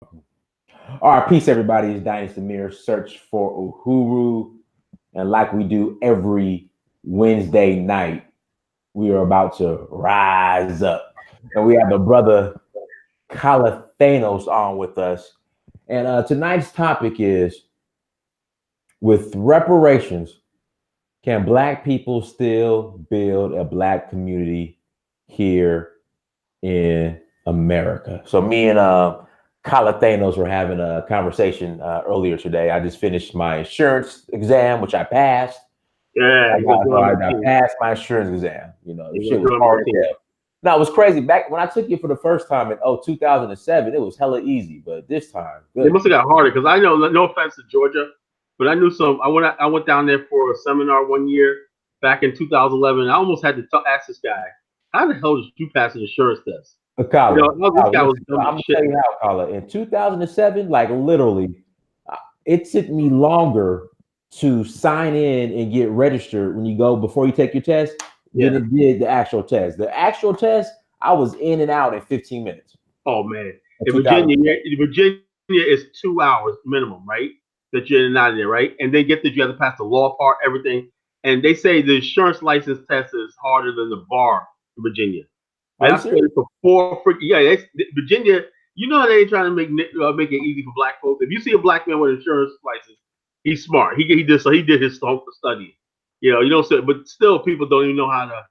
All right, peace, everybody. It's Dynasty Mirror. Search for Uhuru. And like we do every Wednesday night, we are about to rise up. And we have the brother Calithanos on with us. And tonight's topic is with reparations, can black people still build a black community here in America? So me and Calithanos were having a conversation earlier today. I just finished my insurance exam, which I passed. Yeah, I you got got good so on I, the I team. passed my insurance exam. The You shit got was good on hard the as team. hell. No, it was crazy. Back when I took it for the first time in 2007, it was hella easy. But this time, They good. must have got harder because I know. No offense to Georgia, but I knew some. I went down there for a seminar one year back in 2011. I almost had to ask this guy, "How the hell did you pass an insurance test?" Kala, This Kala, guy was listen, dumb I'm as gonna shit. tell you how, Kala. In 2007, like literally, it took me longer to sign in and get registered when you go before you take your test than Yeah. it did the actual test. The actual test, I was in and out in 15 minutes Oh man, in in Virginia, 2007. Virginia is 2 hours minimum, right? That you're in and out of there, right? And they get that you have to pass the law part, everything. And they say the insurance license test is harder than the bar in Virginia. Are Man, you I serious? studied for 4 freaking Virginia. You know how they trying to make it easy for black folks. If you see a black man with an insurance license, he's smart. He did his study. You don't say, but still people don't even know how to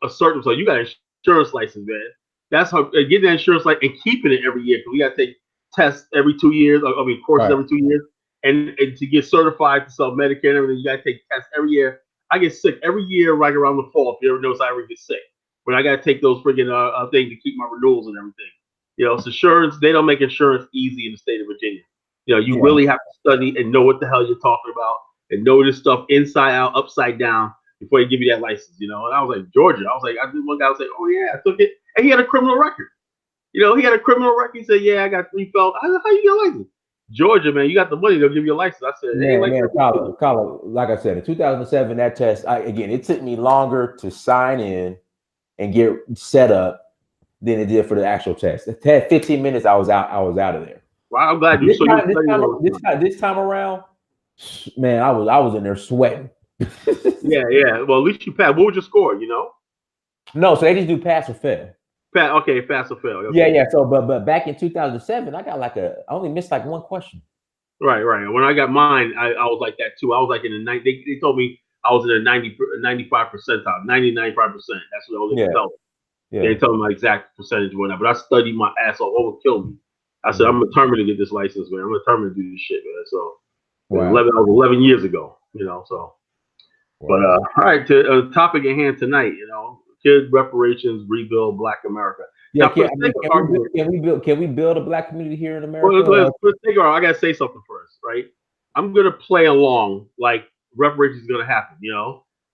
assert themselves. You got an insurance license, man. That's how getting that insurance license and keeping it every year because we got to take tests every 2 years. I mean courses Right. every 2 years, and to get certified to sell Medicare and everything, you got to take tests every year. I get sick every year right around the fall. If you ever notice, I ever get sick when I got to take those friggin' things to keep my renewals and everything. It's insurance. They don't make insurance easy in the state of Virginia. You Yeah. really have to study and know what the hell you're talking about and know this stuff inside out, upside down before they give you that license. And I was like, Georgia. I was like, I did one guy was like, oh yeah, I took it, and he had a criminal record. He had a criminal record. He said, yeah, I got 3 felons. I said, how you get a license? Georgia, man, you got the money, they'll give you a license. I said, it ain't Man, like man, that. Kala, like I said, in 2007, that test, again, it took me longer to sign in and get set up than it did for the actual test. The test, 15 minutes, I was out of there. Well, I'm glad you. This So you time, this studied time, all the this time. time, this time around, man, I was in there sweating. Yeah, yeah. Well, at least you passed. What was your score? No, so they just do pass or fail. Okay, pass or fail. Yeah, Okay. yeah. So, but back in 2007, I only missed like one question. Right, right. When I got mine, I was like that too. I was like in the 90. They told me I was in the 95 percentile, 95%. That's what all they Yeah, could tell me. They yeah. didn't tell me my exact percentage or whatnot. But I studied my ass off. What would kill me? I said, Mhm. I'm determined to get this license, man. I'm determined to do this shit, man. So Wow, that was 11 years ago. So, but wow. all right, to topic at hand tonight. Kid reparations, rebuild Black America. Yeah, Now, for can the I sake mean, of can we build, argument, can we build a black community here in well, America? let's take our. I gotta say something first, right? I'm gonna play along like reparations is gonna happen.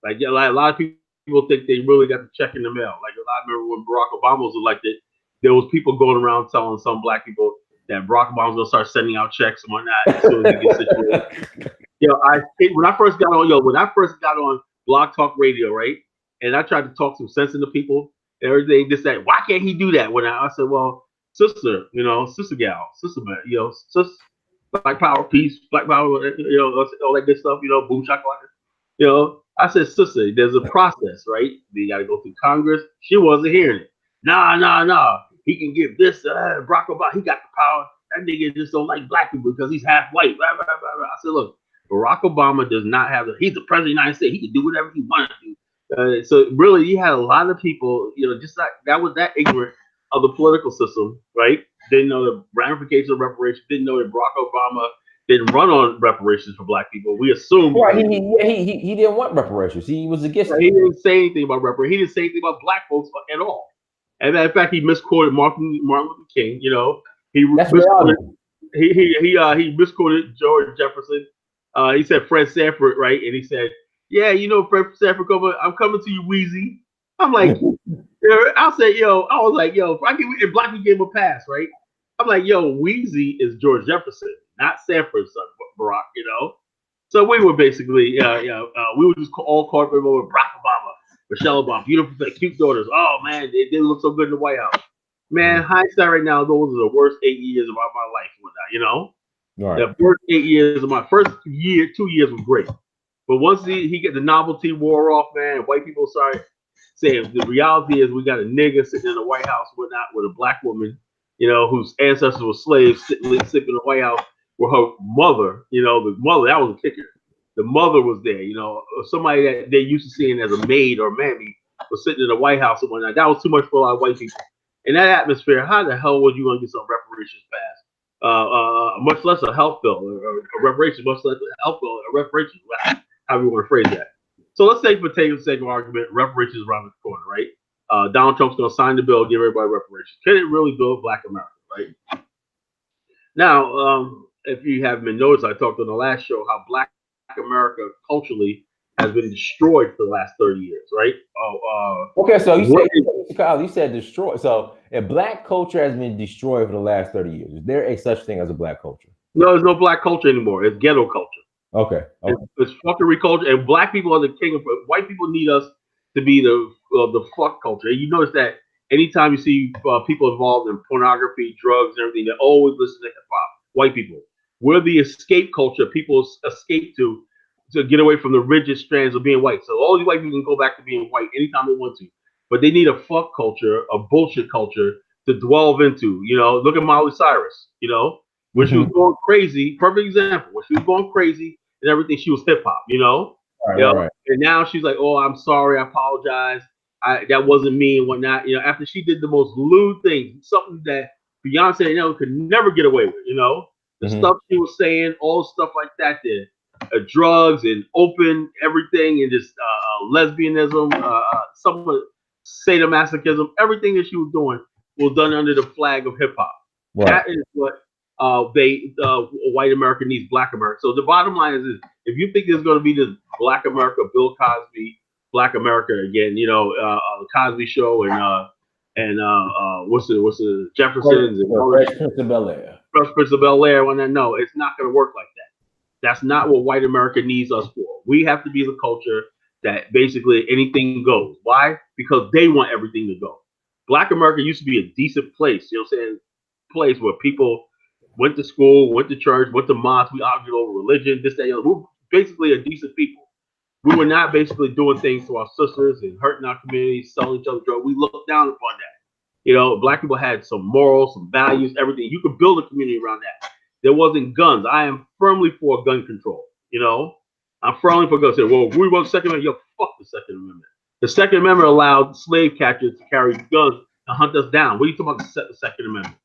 Like yeah, like a lot of people think they really got the check in the mail. Like I remember when Barack Obama was elected, there was people going around telling some black people that Barack Obama was gonna start sending out checks and whatnot as soon as he gets situated. When I first got on Blog Talk Radio, right, and I tried to talk some sense into people, and everything, just said, why can't he do that? When I said, well, sister, sister gal, sister man, sis, black power, peace, black power, all that good stuff, boom shakalaka. I said, sister, there's a process, right? You got to go through Congress. She wasn't hearing it. Nah, nah, nah. He can give this. Barack Obama, he got the power. That nigga just don't like black people because he's half white. Blah, blah, blah, blah. I said, look, Barack Obama does not have the. He's the president of the United States. He can do whatever he wants to do. So really, you had a lot of people, just like that was that ignorant of the political system, right? Didn't know the ramifications of reparations. Didn't know that Barack Obama didn't run on reparations for black people. We assumed Right, because he didn't want reparations. He was against he it. didn't say anything about reparations. He didn't say anything about black folks at all. And in fact, he misquoted Martin Luther King. He That's what they all misquoted do. he misquoted George Jefferson. He said Fred Sanford, right? And he said, "Yeah, Fred Sanford, I'm coming to you, Wheezy." I'm like, I said, I was like, if I give and black people gave him a pass, right? I'm like, Wheezy is George Jefferson, not Sanford's son, Barack. So we were basically, we were just all corporate over Barack Obama, Michelle Obama, beautiful, cute daughters. Oh man, they look so good in the White House. Man, hindsight right now, those are the worst 8 years of my life. Whatnot, Right. the first 8 years of my first year, 2 years was great. But once he get the novelty wore off, man, white people started saying the reality is we got a nigga sitting in the White House, whatnot, with a black woman, whose ancestors were slaves, sitting in the White House with her mother. The mother that was a kicker. The mother was there. Somebody that they used to seeing as a maid or mammy was sitting in the White House and whatnot. That was too much for a lot of white people. In that atmosphere, how the hell was you going to get some reparations passed? Much less a health bill or a reparation, much less a health bill or a reparation, how we want to phrase that. So let's say, for the sake of argument, reparations around the corner, right? Donald Trump's going to sign the bill, give everybody reparations. Can it really build Black America, right? Now, if you haven't been noticed, I talked on the last show how Black America culturally has been destroyed for the last 30 years, right? Okay, so What is, you said destroy. So if black culture has been destroyed for the last 30 years, is there a such thing as a black culture? no, there's no Black culture anymore. It's ghetto culture. Okay. It's fuckery culture, and Black people are the king of. White people need us to be the fuck culture. And you notice that anytime you see people involved in pornography, drugs, and everything, they always listen to hip hop. White people, we're the escape culture. People escape to get away from the rigid strands of being white. So all these white people can go back to being white anytime they want to, but they need a fuck culture, a bullshit culture to dwell into. Look at Miley Cyrus. When she was going crazy, perfect example. When she was going crazy and everything, she was hip hop. Right. And now she's like, "Oh, I'm sorry, I apologize. That wasn't me and whatnot." After she did the most lewd thing, something that Beyonce, could never get away with. The stuff she was saying, all stuff like that, there, drugs and open everything, and just lesbianism, some of sadomasochism, everything that she was doing was done under the flag of hip hop. Right. That is what white America needs Black America. So the bottom line is, if you think there's going to be this Black America, Bill Cosby, Black America again, the Cosby Show and what's the Jeffersons and Fresh Prince of Bel-Air. Fresh Prince of Bel-Air. No, it's not going to work like that. That's not what white America needs us for. We have to be the culture that basically anything goes. Why? Because they want everything to go. Black America used to be a decent place. You know what I'm saying? Place where people went to school, went to church, went to mosque. We argued over religion, this, that, we're basically a decent people. We were not basically doing things to our sisters and hurting our communities, selling each other drugs. We looked down upon that. Black people had some morals, some values, everything. You could build a community around that. There wasn't guns. I am firmly for gun control. I'm firmly for guns. Well, we want the Second Amendment. Yo, fuck the Second Amendment. The Second Amendment allowed slave catchers to carry guns and hunt us down. What are you talking about the Second Amendment?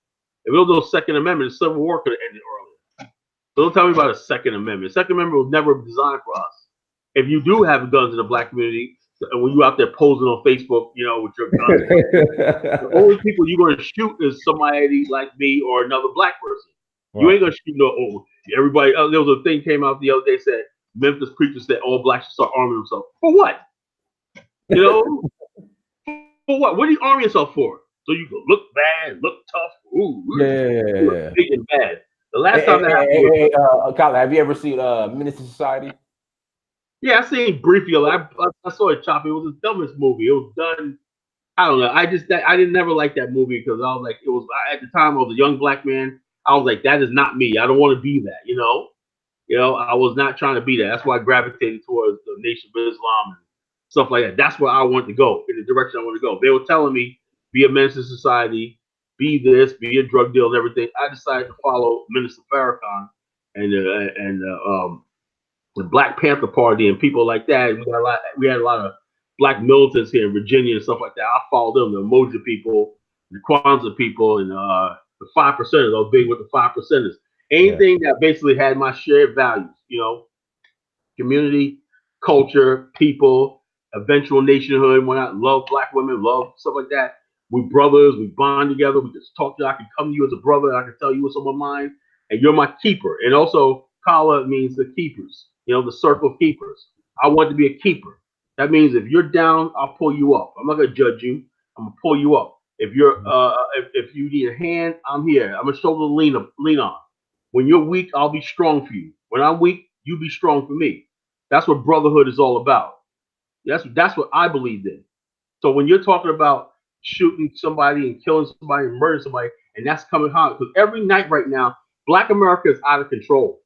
If it was no Second Amendment, the Civil War could have ended earlier. So don't tell me about a Second Amendment. The Second Amendment was never designed for us. If you do have guns in the Black community, and when you out there posing on Facebook, with your guns, the only people you're going to shoot is somebody like me or another Black person. Right. You ain't going to shoot everybody. There was a thing came out the other day said Memphis preachers said all Blacks should start arming themselves. For what? For what? What are you arming yourself for? So you can look bad, look tough. Ooh, yeah. Big and bad. The last time that happened, Colin, have you ever seen Minister Society? Yeah, I seen briefly. I saw it choppy. It was the dumbest movie. It was done. I don't know. I didn't never like that movie because I was like, it was at the time I was a young Black man. I was like, that is not me. I don't want to be that. I was not trying to be that. That's why I gravitated towards the Nation of Islam and stuff like that. That's where I wanted to go, in the direction I want to go. They were telling me, be a Minister Society, be this, be a drug deal and everything. I decided to follow Minister Farrakhan and the Black Panther Party and people like that. And we had a lot of Black militants here in Virginia and stuff like that. I followed them, the Emoji people, the Kwanzaa people, and the 5%ers. I was big with the 5%ers. Anything that basically had my shared values, community, culture, people, eventual nationhood, whatnot, love Black women, love stuff like that. We brothers, we bond together, we just talk to you. I can come to you as a brother, I can tell you what's on my mind, and you're my keeper. And also, Kala means the keepers, the circle of keepers. I want to be a keeper. That means if you're down, I'll pull you up. I'm not gonna judge you. I'm gonna pull you up. If you're if you need a hand, I'm here. I'm a shoulder to lean on. When you're weak, I'll be strong for you. When I'm weak, you be strong for me. That's what brotherhood is all about. That's what I believed in. So when you're talking about shooting somebody and killing somebody and murdering somebody, and that's coming hard because every night right now, Black America is out of control.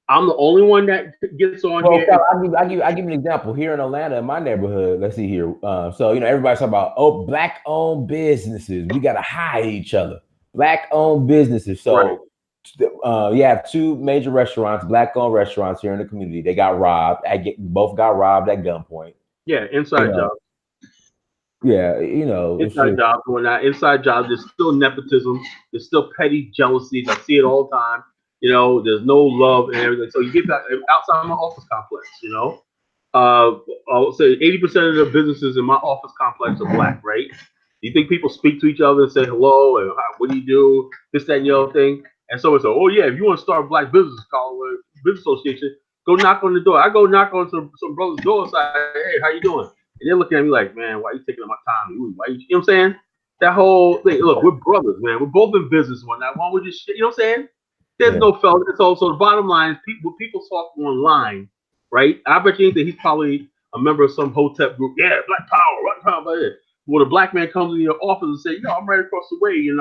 I'm the only one that gets on Well, here. And, I give you an example here in Atlanta, in my neighborhood. Let's see here. So everybody's talking about black owned businesses. We gotta hide each other. Black owned businesses. right. So you have two major restaurants, black owned restaurants here in the community. They got robbed. Both got robbed at gunpoint. Yeah, You inside know, job. yeah, it's Inside just jobs going on. Inside jobs. There's still nepotism. There's still petty jealousies. I see it all the time. There's no love and everything. So you get that outside my office complex. I would say 80% of the businesses in my office complex are black, right? You think people speak to each other and say hello and what do you do, this, that, and the other thing? And someone said, oh, yeah, if you want to start a black business, call a business association, go knock on the door. I go knock on some brother's door and say, hey, how you doing? And they're looking at me like, man, why are you taking up my time? Why you know what I'm saying? That whole thing, look, we're brothers, man. We're both in business one night. Why would you shit? You know what I'm saying? There's yeah, no fella. So the bottom line is people talk online, right? I bet you anything he's probably a member of some hotep group. Yeah, black power, but yeah. When a black man comes in your office and say, yo, I'm right across the way, and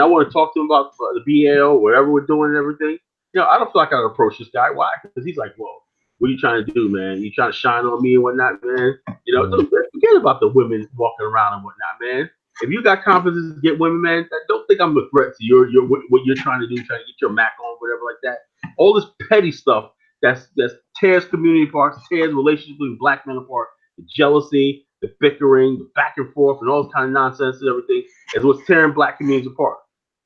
I want to talk to him about the BAO, whatever we're doing and everything, I don't feel like I can approach this guy. Why? Because he's like, well, what are you trying to do, man? You trying to shine on me and whatnot, man? mhm, Forget about the women walking around and whatnot, man. If you got confidence to get women, man, don't think I'm a threat to your what you're trying to do, trying to get your Mac on, whatever like that. All this petty stuff that's tears community apart, tears relationships between black men apart, the jealousy, the bickering, the back and forth, and all this kind of nonsense and everything is what's tearing black communities apart.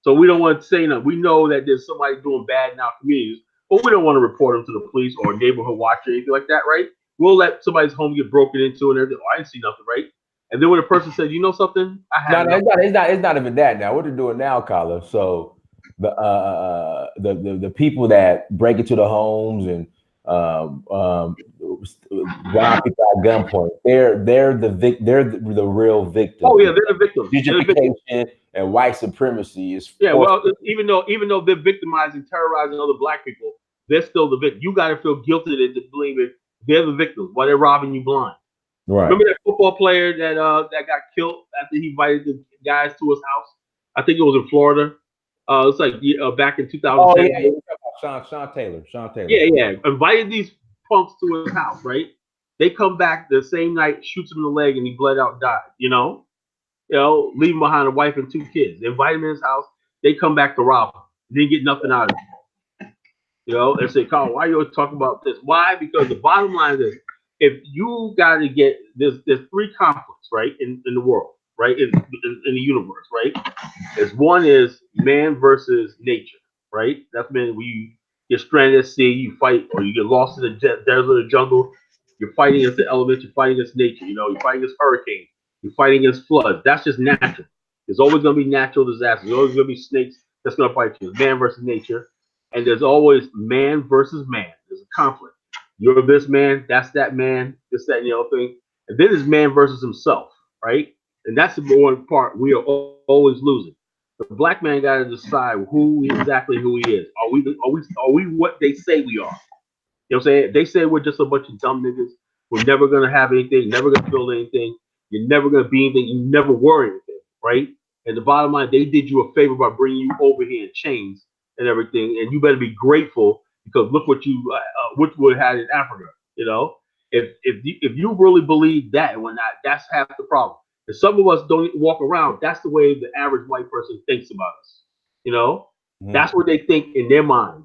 So we don't want to say nothing. We know that there's somebody doing bad in our communities, but we don't want to report them to the police or a neighborhood watch or anything like that, right? We'll let somebody's home get broken into and everything. Oh, I didn't see nothing, right? And then when a person says, you know something, I no, had no, nothing. it's not even that now. What they're doing now, Carla. So the people that break into the homes and rob people at gunpoint, they're the real victims Oh yeah, because they're the victims. They're the victims. gentrification and white supremacy is Yeah, forced. well, even though they're victimizing, terrorizing other black people, they're still the victim. You got to feel guilty to believe it. They're the victims while they're robbing you blind. Right. Remember that football player that got killed after he invited the guys to his house? I think it was in Florida. It's like back in Oh yeah, 2010. yeah. You're talking about Sean Taylor. Sean Taylor. Yeah, yeah. Invited these punks to his house, right? They come back the same night, shoots him in the leg, and he bled out, and died. Leave him behind a wife and two kids. They invite him in his house. They come back to rob him. Didn't get nothing out of him. They say, Carl, why are you always talking about this? Why? Because the bottom line is, if you got to get there's three conflicts, right, in the world, right, in the universe, right. There's one is man versus nature, right. That's when you get stranded at sea, you fight, or you get lost in the desert or jungle. You're fighting against the elements. You're fighting against nature. You're fighting against hurricanes. You're fighting against floods. That's just natural. There's always going to be natural disasters. There's always going to be snakes that's going to fight you. Man versus nature. And there's always man versus man. There's a conflict. You're this man, that's that man, this, that, and the other thing. And then there's man versus himself, right? And that's the one part we are always losing. The black man got to decide who he is. Are we what they say we are? You know what I'm saying? They say we're just a bunch of dumb niggas. We're never gonna have anything, never gonna build anything. You're never gonna be anything. You never were anything, right? And the bottom line, they did you a favor by bringing you over here in chains and everything, and you better be grateful because look what we had in Africa. If you really believe that and whatnot, that's half the problem. If some of us don't walk around, that's the way the average white person thinks about us. You know, Mhm. that's what they think in their mind.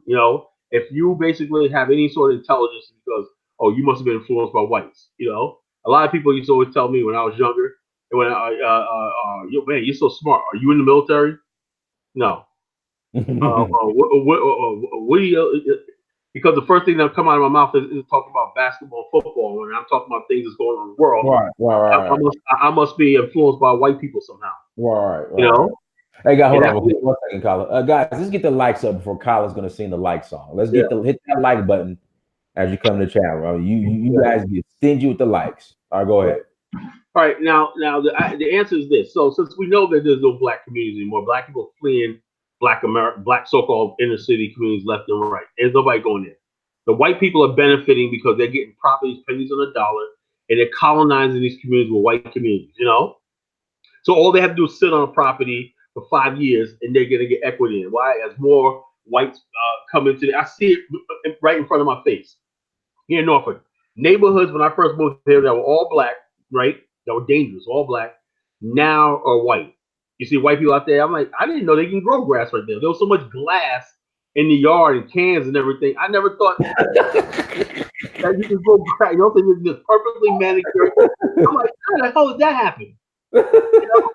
If you basically have any sort of intelligence because you must have been influenced by whites. A lot of people used to always tell me when I was younger, when yo man, you're so smart. Are you in the military? No. What do you? Because the first thing that come out of my mouth is talking about basketball, football, and I'm talking about things that's going on in the world. Right, right, I right, must I must be influenced by white people somehow. right, You right, right. know, Hey, guys, and hold that's on one second, Colin. Guys, let's get the likes up before Colin's going to sing the like song. Let's yeah. hit that like button as you come to the chat, bro. You Yeah. guys get stingy with the likes. All right, go ahead. All right, now the answer is this. So since we know that there's no black communities anymore, black people fleeing black so-called inner city communities left and right. There's nobody going there. The white people are benefiting because they're getting properties, pennies on the dollar, and they're colonizing these communities with white communities. So all they have to do is sit on a property for 5 years, and they're gonna get equity in. Why? As more whites come into it, I see it right in front of my face here in Norfolk. Neighborhoods when I first moved here that were all black, right? That were dangerous, all black. Now are white. You see white people out there. I'm like, I didn't know they can grow grass right there. There was so much glass in the yard and cans and everything. I never thought that you can grow grass. You know, things is just perfectly manicured. I'm like, how the hell did that happen? You know,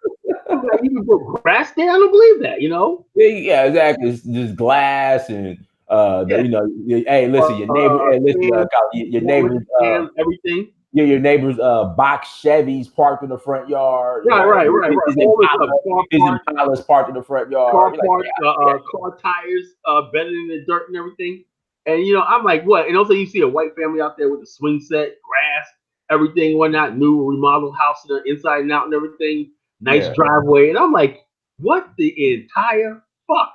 I'm like, you can grow grass there. I don't believe that. You know? Yeah, exactly. It's just glass and Yeah. hey, listen, your neighbor. Hey, listen, Cans, your sandwich neighbors. cans, everything. Yeah, your neighbors box Chevys parked in the front yard. You Right, know, right, right, right. is All this stuff. Impalas parked in the front yard. Car You're like, parts, car tires, bedded in the dirt and everything. And you know, I'm like, what? And also, you see a white family out there with a swing set, grass, everything, whatnot, new remodeled house, inside and out and everything, nice yeah, driveway. And I'm like, what the entire fuck,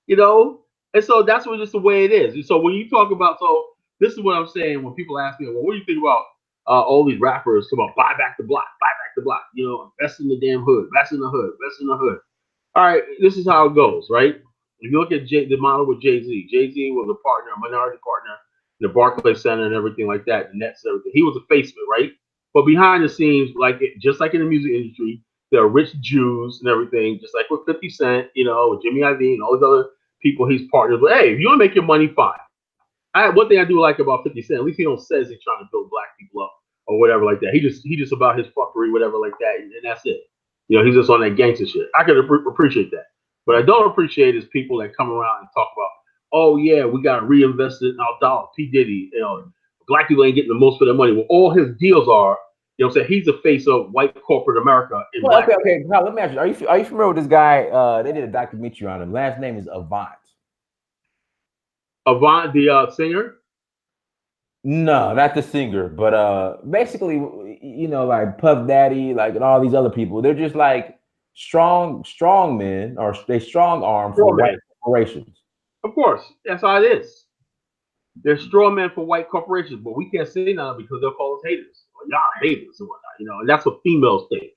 you know? And so that's what just the way it is. And so when you talk about, so this is what I'm saying when people ask me, well, what do you think about all these rappers talk about buy back the block, buy back the block, you know, invest in the damn hood, invest in the hood, invest in the hood. All right, this is how it goes, right? If you look at the model with Jay-Z, Jay-Z was a partner, a minority partner in the Barclays Center and everything like that, the Nets and everything. He was a face of it, right? But behind the scenes, just like in the music industry, there are rich Jews and everything, just like with 50 Cent, you know, with Jimmy Iovine and all these other people he's partners with. Hey, if you want to make your money, fine. One thing I do like about 50 Cent, at least he don't says he's trying to build black people up or whatever like that. He just about his fuckery, whatever like that, and that's it. You know, he's just on that gangster shit. I can appreciate that. What I don't appreciate is people that come around and talk about, oh yeah, we got to reinvest it in our dollar. P. Diddy, you know, black people ain't getting the most for their money. Well, all his deals are, you know what I'm saying? He's the face of white corporate America in well, black. okay. Now, let me ask you: Are you familiar with this guy? They did a documentary on him. Last name is Avant. Avant, the singer? No, not the singer, but basically, you know, like Puff Daddy, like and all these other people, they're just like strong men, or they strong arm for Straw white man. corporations. Of course. That's how it is. They're straw men for white corporations, but we can't say nothing because they'll call us haters. Or y'all haters and whatnot, you know, and that's what females think.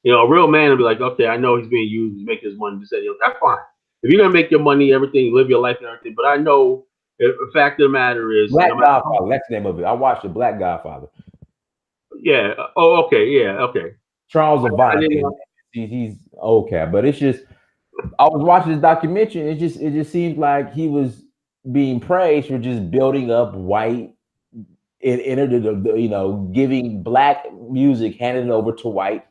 You know, a real man will be like, okay, I know he's being used to make his money. You say, that's fine. If you're gonna make your money, everything, live your life and everything. But I know the fact of the matter is, Black no matter Godfather, that's the name of it. I watched the Black Godfather. yeah. Oh, okay, yeah, okay. Charles I Avant. didn't know. He's okay, but it's just I was watching this documentary. And it just seems like he was being praised for just building up white you know, giving black music handed over to white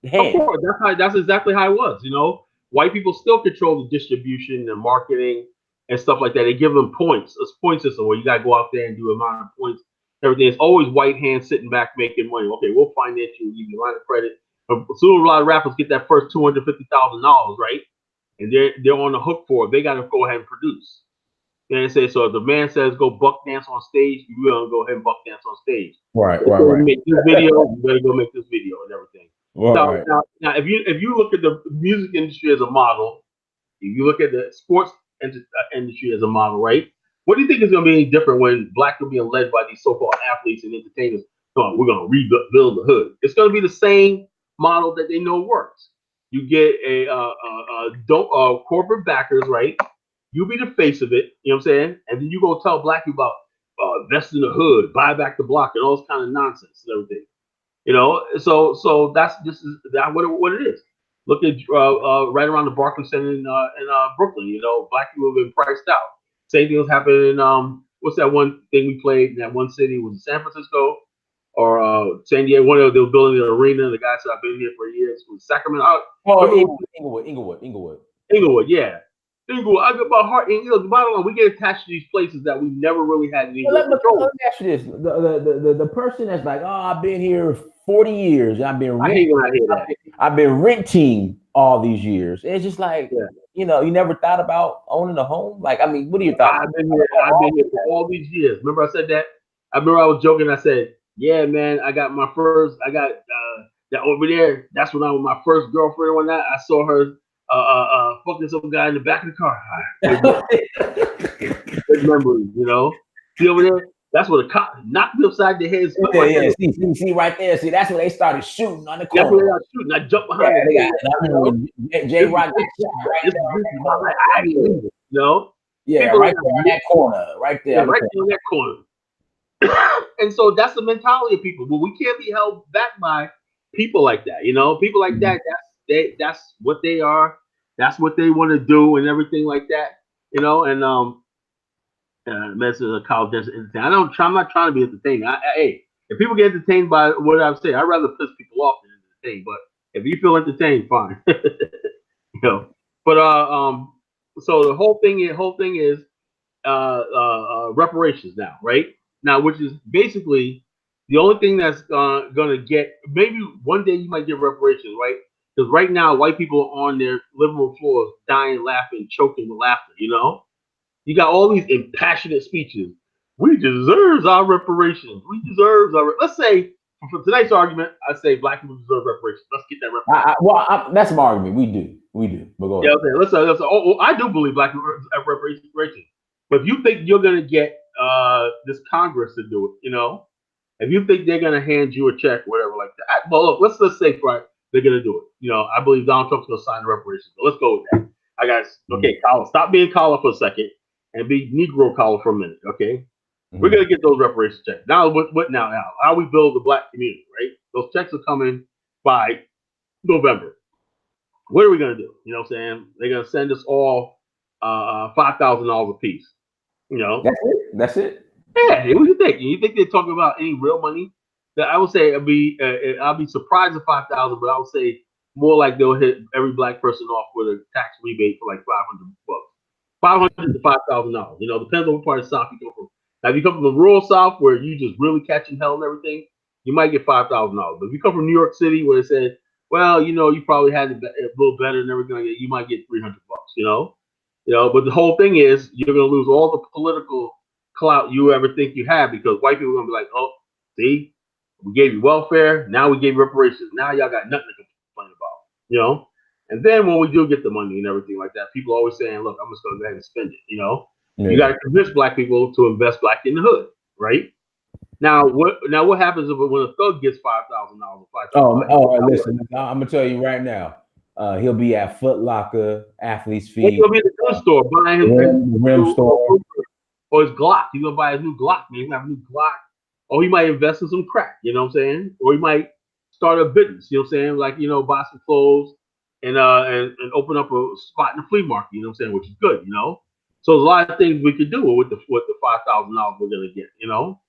Of hands. course, that's exactly how it was. You know, white people still control the distribution and marketing and stuff like that. They give them points, a point system where you got to go out there and do amount of points. Everything is always white hands sitting back making money. Okay, we'll finance you, give you a line of credit. But soon a lot of rappers get that first $250,000, right? And they're on the hook for it. They got to go ahead and produce. And they say so. If the man says go buck dance on stage, you will go ahead and buck dance on stage. Right, If right, they right, make this video, you better go make this video and everything. right, Now, right. now, if you look at the music industry as a model, if you look at the sports industry as a model, right? What do you think is going to be any different when black are being led by these so-called athletes and entertainers? Oh, we're going to rebuild the hood. It's going to be the same model that they know works. You get corporate backers, right? You be the face of it, you know what I'm saying? And then you go tell black people about invest in the hood, buy back the block, and all this kind of nonsense and everything. You know, so that's this is that what it is. Look at right around the Barclays Center in Brooklyn. You know, black people have been priced out. Same thing was happening in what's that one thing we played in that one city? Was it San Francisco or San Diego? One of they were building an arena. The guy said I've been here for years. Was Sacramento? Oh, Remember Inglewood. Inglewood? Yeah, Inglewood. I got my heart. And, you know, the bottom line, we get attached to these places that we never really had any Well, real control. let me ask you this: the person that's like, oh, I've been here 40 years, and I hate when I hear that. I've been renting all these years. It's just like, Yeah. you know, you never thought about owning a home. Like, I mean, what are your thoughts? I've been here for all these years. Remember I said that? I remember I was joking. I said, "Yeah, man, I got my first. I got that over there. That's when I was my first girlfriend and whatnot. I saw her fucking some guy in the back of the car. Good memories, you know. See over there? That's where the cop knocked me upside the head. Yeah, My head. yeah. See right there. See, that's where they started shooting on the That's where corner. they got shooting. I jumped Yeah, behind the they got. gate. I You remember know, when J this is Rock got shot right this there is on this is my that life. I ain't corner. leaving. You know, Yeah, people are right gonna there on get that corner, right there yeah, on the right corner. there in that corner. And so that's the mentality of people. Well, we can't be held back by people like that. You know, people like Mhm. that. That's what they are. That's what they want to do, and everything like that. You know, and messing with a college dance entertainment. I'm not trying to be entertaining. Hey, if people get entertained by what I'm saying, I'd rather piss people off than entertain. But if you feel entertained, fine. You know. But so the whole thing is reparations now, right? Now, which is basically the only thing that's gonna get. Maybe one day you might get reparations, right? Because right now, white people are on their living room floors, dying, laughing, choking with laughter. You know, you got all these impassionate speeches. We deserve our reparations. We deserve our. Let's say for tonight's argument, I say black people deserve reparations. Let's get that reparations. That's my argument. We do. But go Yeah, ahead. okay. Let's I do believe black people have reparations. But if you think you're gonna get this Congress to do it, you know, if you think they're gonna hand you a check, whatever like that, well, look, let's say right, they're gonna do it. You know, I believe Donald Trump's gonna sign the reparations. But let's go with that. I got Mhm. okay, Colin, stop being Colin for a second and be Negro Colin for a minute. Okay, we're Mhm. gonna get those reparations checks. Now, what now? Now, how we build the black community, right? Those checks are coming by November. What are we gonna do? You know what I'm saying? They're gonna send us all $5,000 a piece. You know, That's it. That's it. yeah. What do you think? You think they're talking about any real money? That I would say I'll be surprised at 5,000, but I would say more like they'll hit every black person off with a tax rebate for like 500 bucks, 500 to $5,000. You know, depends on what part of the South you come from. Now, if you come from the rural South where you just really catching hell and everything, you might get $5,000. But if you come from New York City where it said, well, you know, you probably had it a little better and everything like that, you might get 300 bucks. You know. But the whole thing is you're gonna lose all the political clout you ever think you have because white people are gonna be like, oh, see, we gave you welfare, now we gave you reparations. Now y'all got nothing to complain about, you know? And then when we do get the money and everything like that, people are always saying, look, I'm just gonna go ahead and spend it, you know? You Yeah. gotta convince black people to invest black in the hood, right? Now what happens if when a thug gets $5,000 or $5,000? Listen, I'm gonna tell you right now. He'll be at Foot Locker, Athlete's He's Feet, gonna be in the gun store buying his Rim new Store. or his Glock. He's gonna buy his new Glock, man. He's gonna have a new Glock. Or he might invest in some crack, you know what I'm saying? Or he might start a business, you know what I'm saying? Like, you know, buy some clothes and open up a spot in the flea market, you know what I'm saying, which is good, you know. So there's a lot of things we could do with the $5,000 we're gonna get, you know.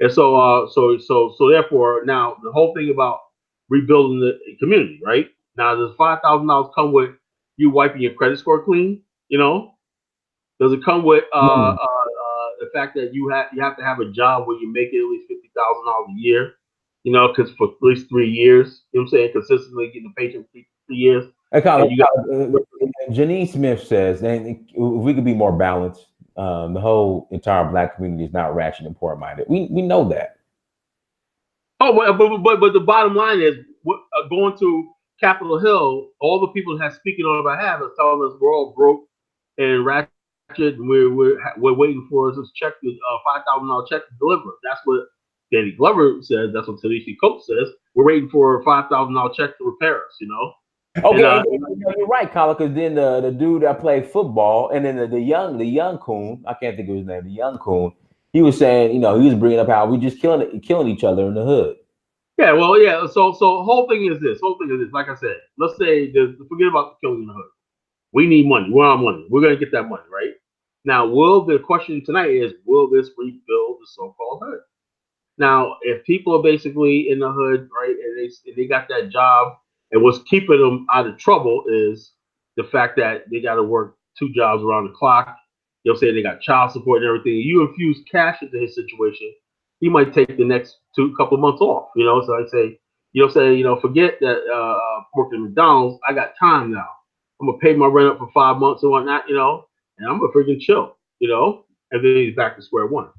And so therefore now the whole thing about rebuilding the community, right? Now does $5,000 come with you wiping your credit score clean, you know? Does it come with Mm. the fact that you have to have a job where you make it at least $50,000 a year? You know, because for at least 3 years, you know what I'm saying, consistently getting a paycheck for 3 years, Hey, and you got Janine Smith says, and if we could be more balanced, the whole entire black community is not ratchet and poor minded. We know that. oh, but the bottom line is going to Capitol Hill. All the people that have speaking on our behalf is telling us we're all broke and ratchet. And we're waiting for this check, $5,000 check to deliver. That's what Danny Glover says. That's what Tennessee Coates says. We're waiting for a $5,000 check to repair us. You know, and Okay, and you're right, Colin, because then the dude that played football, and then the young coon, I can't think of his name, the young coon, he was saying, he was bringing up how we just killing each other in the hood. yeah, well, yeah. So the whole thing is this. Whole thing is this. Like I said, let's say forget about the killing in the hood. We need money. We're on money. We're gonna get that money, right? Now, will the question tonight is, will this rebuild the so-called hood? Now, if people are basically in the hood, right, and they got that job, and what's keeping them out of trouble is the fact that they got to work two jobs around the clock. You know, say they got child support and everything. You infuse cash into his situation, he might take the next two couple of months off. You know, so I say, forget that working at McDonald's. I got time now. I'm gonna pay my rent up for 5 months and whatnot. And I'm gonna freaking chill. And then he's back to square one.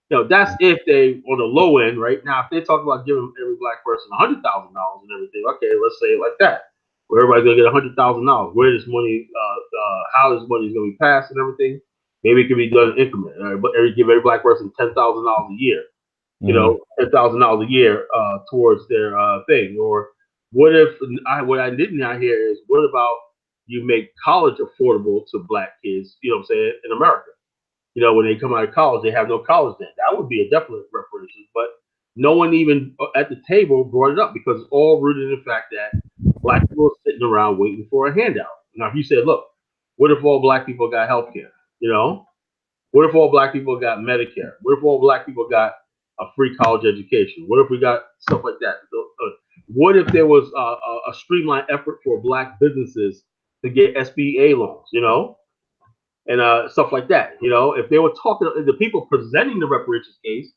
That's if they on the low end, right? Now, if they talk about giving every black person $100,000 and everything, okay, let's say it like that, where everybody's gonna get $100,000. Where this money, how this money is gonna be passed and everything. Maybe it could be done in increment. But give every black person $10,000 a year. Mm-hmm. $10,000 a year towards their thing. Or what if what I did not hear is what about you make college affordable to black kids? You know what I'm saying, in America. When they come out of college, they have no college debt. That would be a definite reparation. But no one even at the table brought it up because it's all rooted in the fact that black people are sitting around waiting for a handout. Now, if you said, look, what if all black people got health care? What if all black people got Medicare? What if all black people got a free college education? What if we got stuff like that? What if there was a streamlined effort for black businesses to get SBA loans? And stuff like that. If they were talking, the people presenting the reparations case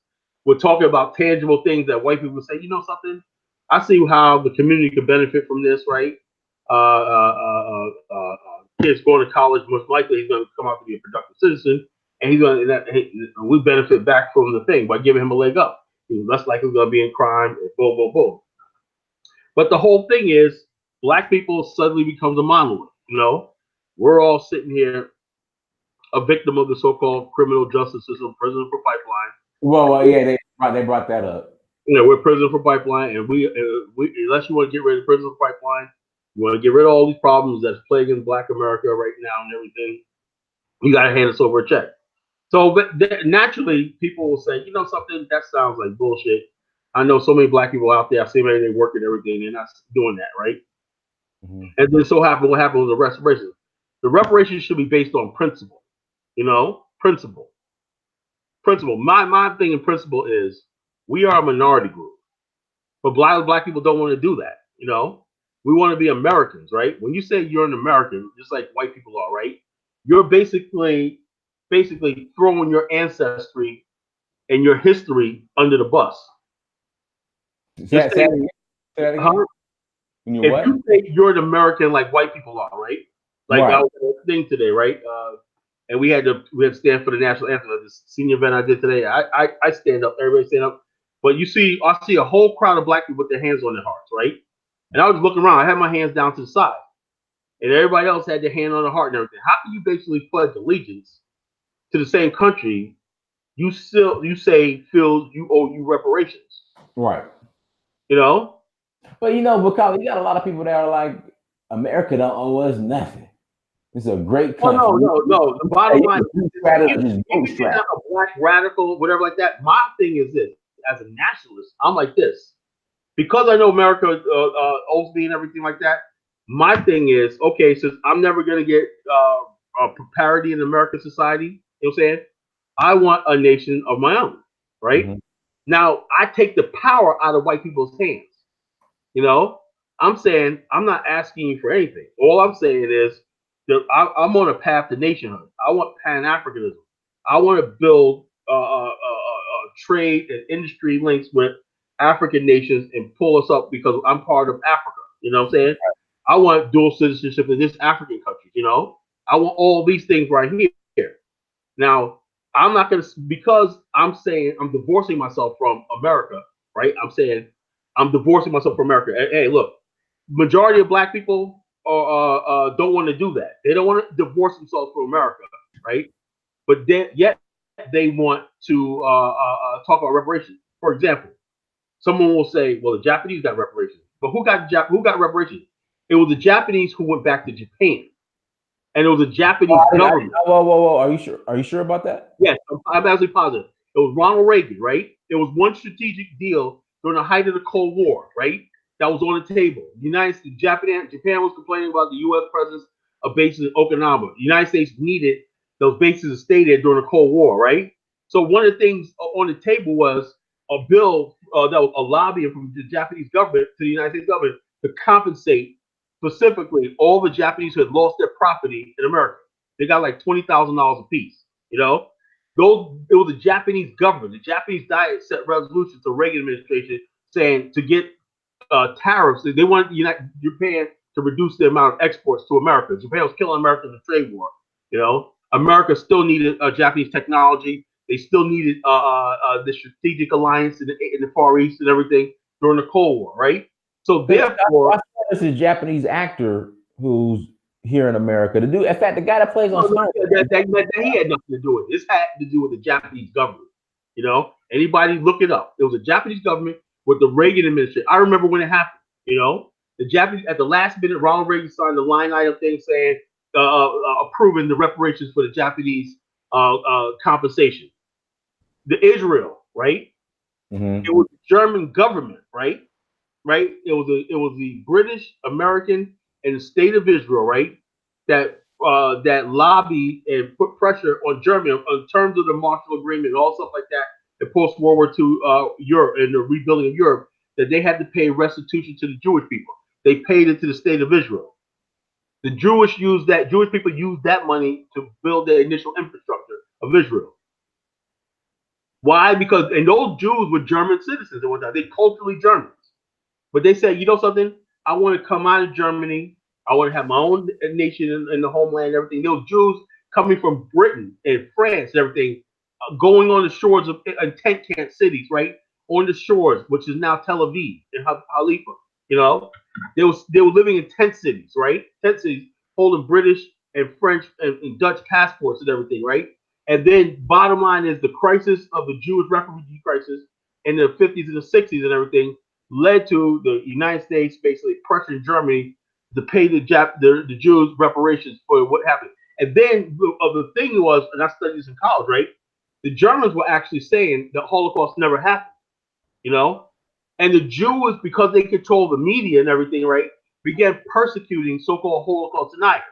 were talking about tangible things that white people would say, something, I see how the community could benefit from this, right? Kids going to college, most likely he's going to come out to be a productive citizen, and he's going to, we benefit back from the thing by giving him a leg up. He's less likely going to be in crime, and boom, boom, boom. But the whole thing is, black people suddenly becomes a monolith. We're all sitting here a victim of the so-called criminal justice system, prison for pipeline. Well, yeah, they brought that up. We're prison for pipeline, and we unless you want to get rid of prison for pipeline, you want to get rid of all these problems that's plaguing Black America right now and everything. You got to hand us over a check. So naturally, people will say, something that sounds like bullshit. I know so many black people out there. I see many they work and everything. They're not doing that, right? Mm-hmm. And then so happen what happened with the reparations. The reparations should be based on principle. Principle. My thing in principle is we are a minority group, but black people don't want to do that. We want to be Americans, right? When you say you're an American, just like white people are, right? You're basically throwing your ancestry and your history under the bus. Say that again. If you say you're an American like white people are, right? Like right. I was at a thing today, right? And we had to stand for the national anthem. This senior event I did today, I stand up, everybody stand up. But I see a whole crowd of black people with their hands on their hearts, right? And I was looking around, I had my hands down to the side. And everybody else had their hand on their heart and everything. How can you basically pledge allegiance to the same country you say feels you owe you reparations? Right. But because you got a lot of people that are like, America don't owe us nothing. It's a great country. No. The bottom line is, if you're not a black radical, whatever like that, my thing is this: as a nationalist, I'm like this. Because I know America owes me and everything like that, my thing is, okay, since I'm never going to get parity in American society, you know what I'm saying? I want a nation of my own, right? Mm-hmm. Now, I take the power out of white people's hands. I'm saying I'm not asking you for anything. All I'm saying is I'm on a path to nationhood. I want Pan-Africanism. I want to build trade and industry links with African nations and pull us up because I'm part of Africa. You know what I'm saying? I want dual citizenship in this African country. I want all these things right here. Now, I'm not going to, because I'm saying I'm divorcing myself from America, right? I'm saying I'm divorcing myself from America. Hey, look, majority of black people don't want to do that. They don't want to divorce themselves from America, right? But yet they want to talk about reparations. For example, someone will say, "Well, the Japanese got reparations," but who got reparations? It was the Japanese who went back to Japan, and it was the Japanese government. Whoa! Are you sure? Are you sure about that? Yes, I'm absolutely positive. It was Ronald Reagan, right? There was one strategic deal during the height of the Cold War, right? That was on the table. Japan was complaining about the U.S. presence of bases in Okinawa. The United States needed those bases to stay there during the Cold War, right? So one of the things on the table was a bill that was a lobbying from the Japanese government to the United States government to compensate specifically all the Japanese who had lost their property in America. They got like $20,000 a piece. It was the Japanese government. The Japanese Diet set resolutions to Reagan administration saying to get tariffs. They wanted Japan to reduce the amount of exports to America. Japan was killing America in the trade war. America still needed Japanese technology. They still needed the strategic alliance in the Far East and everything during the Cold War, right? So therefore, there's a Japanese actor who's here in America. The dude, in fact, the guy that plays on No, no, Star that he had nothing to do with it. This had to do with the Japanese government. Anybody look it up. It was a Japanese government with the Reagan administration. I remember when it happened. The Japanese at the last minute, Ronald Reagan signed the line item thing saying approving the reparations for the Japanese compensation. The Israel, right? It mm-hmm. was the German government, right? Right? It was the British, American, and the state of Israel, right? That lobbied and put pressure on Germany on terms of the Marshall Agreement and all stuff like that in post World War II Europe and the rebuilding of Europe, that they had to pay restitution to the Jewish people. They paid it to the state of Israel. The Jewish people used that money to build the initial infrastructure of Israel. Why? Because and those Jews were German citizens and whatnot. They culturally Germans. But they said, you know something? I want to come out of Germany. I want to have my own nation in the homeland and everything. There were Jews coming from Britain and France and everything, going on the shores of tent camp cities, right? On the shores, which is now Tel Aviv and Haifa. You know, they were living in tent cities, right? Tent cities holding British and French and Dutch passports and everything, right? And then bottom line is the crisis of the Jewish refugee crisis in the 50s and the 60s and everything led to the United States basically pressuring Germany to pay the Jews reparations for what happened. And then the thing was, and I studied this in college, right? The Germans were actually saying the Holocaust never happened, you know? And the Jews, because they control the media and everything, right, began persecuting so-called Holocaust deniers.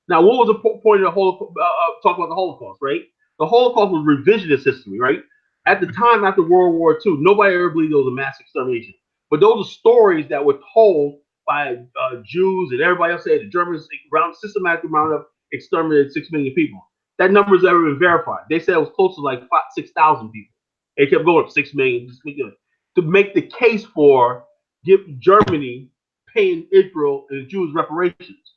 Now, what was the point of the Holocaust? Talking about the Holocaust, right? The Holocaust was revisionist history, right? At the time after World War II, nobody ever believed there was a mass extermination. But those are stories that were told by Jews and everybody else. Said the Germans systematically rounded up, exterminated 6 million people. That number's never been verified. They said it was close to like 6,000 people. It kept going up 6 million, to make the case for give Germany paying Israel and the Jews reparations.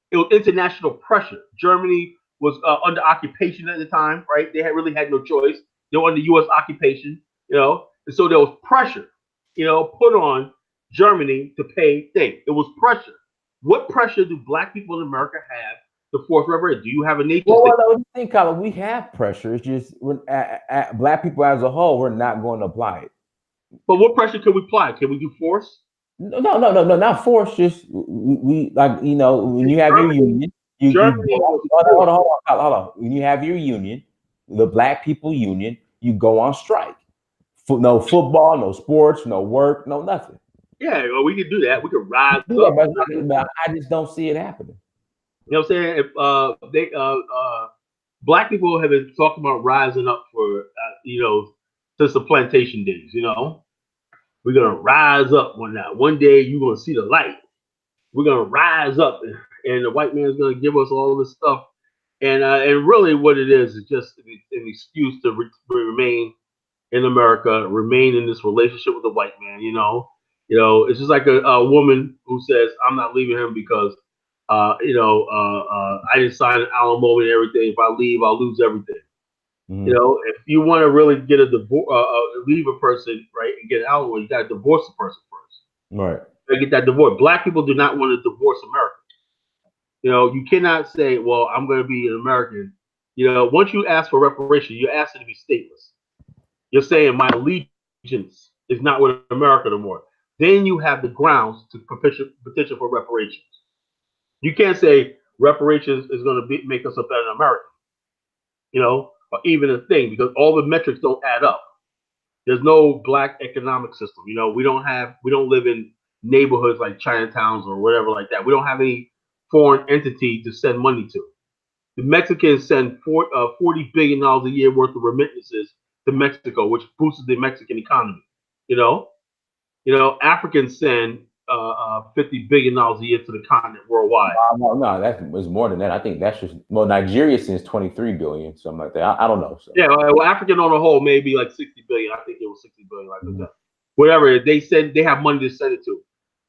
It was international pressure. Germany was under occupation at the time, right? They had no choice. They were under U.S. occupation, and so there was pressure, put on Germany to pay things. It was pressure. What pressure do black people in America have to force reparations? Do you have a nation Well, state? what do you think, Colin? We have pressure. It's just black people as a whole, we're not going to apply it. But what pressure can we apply? Can we do force? No, not force. Just we like when you have your Germany, union, you Germany go, was hold on, forced. hold on. When you have your union, the Black People Union, you go on strike. No football, no sports, no work, no nothing. Yeah, well, we could do that. We could rise Do up. that, but I just don't see it happening. You know what I'm saying? If they black people have been talking about rising up for since the plantation days. We're gonna rise up one night. One day you're gonna see the light. We're gonna rise up, and the white man's gonna give us all this stuff. And really, what it is just an excuse to remain in America, remain in this relationship with the white man. It's just like a woman who says, "I'm not leaving him because, I didn't sign an alimony and everything. If I leave, I'll lose everything." Mm-hmm. If you want to really get a divorce, leave a person, right, and get an alimony, you got to divorce the person first. Right. You get that divorce. Black people do not want to divorce America. You cannot say, "Well, I'm going to be an American." Once you ask for reparation, you're asking to be stateless. You're saying my allegiance is not with America no more. Then you have the grounds to petition for reparations. You can't say reparations is going to make us a better American, or even a thing, because all the metrics don't add up. There's no black economic system. We don't live in neighborhoods like Chinatowns or whatever like that. We don't have any foreign entity to send money to. The Mexicans send $40 billion a year worth of remittances to Mexico, which boosts the Mexican economy. You know, Africans send $50 billion a year to the continent worldwide. No, that was more than that. I think that's just Nigeria sends 23 billion, something like that. I don't know. So. Yeah, well, African on the whole maybe like 60 billion. I think it was 60 billion, like Mm-hmm. that. Whatever they said, they have money to send it to.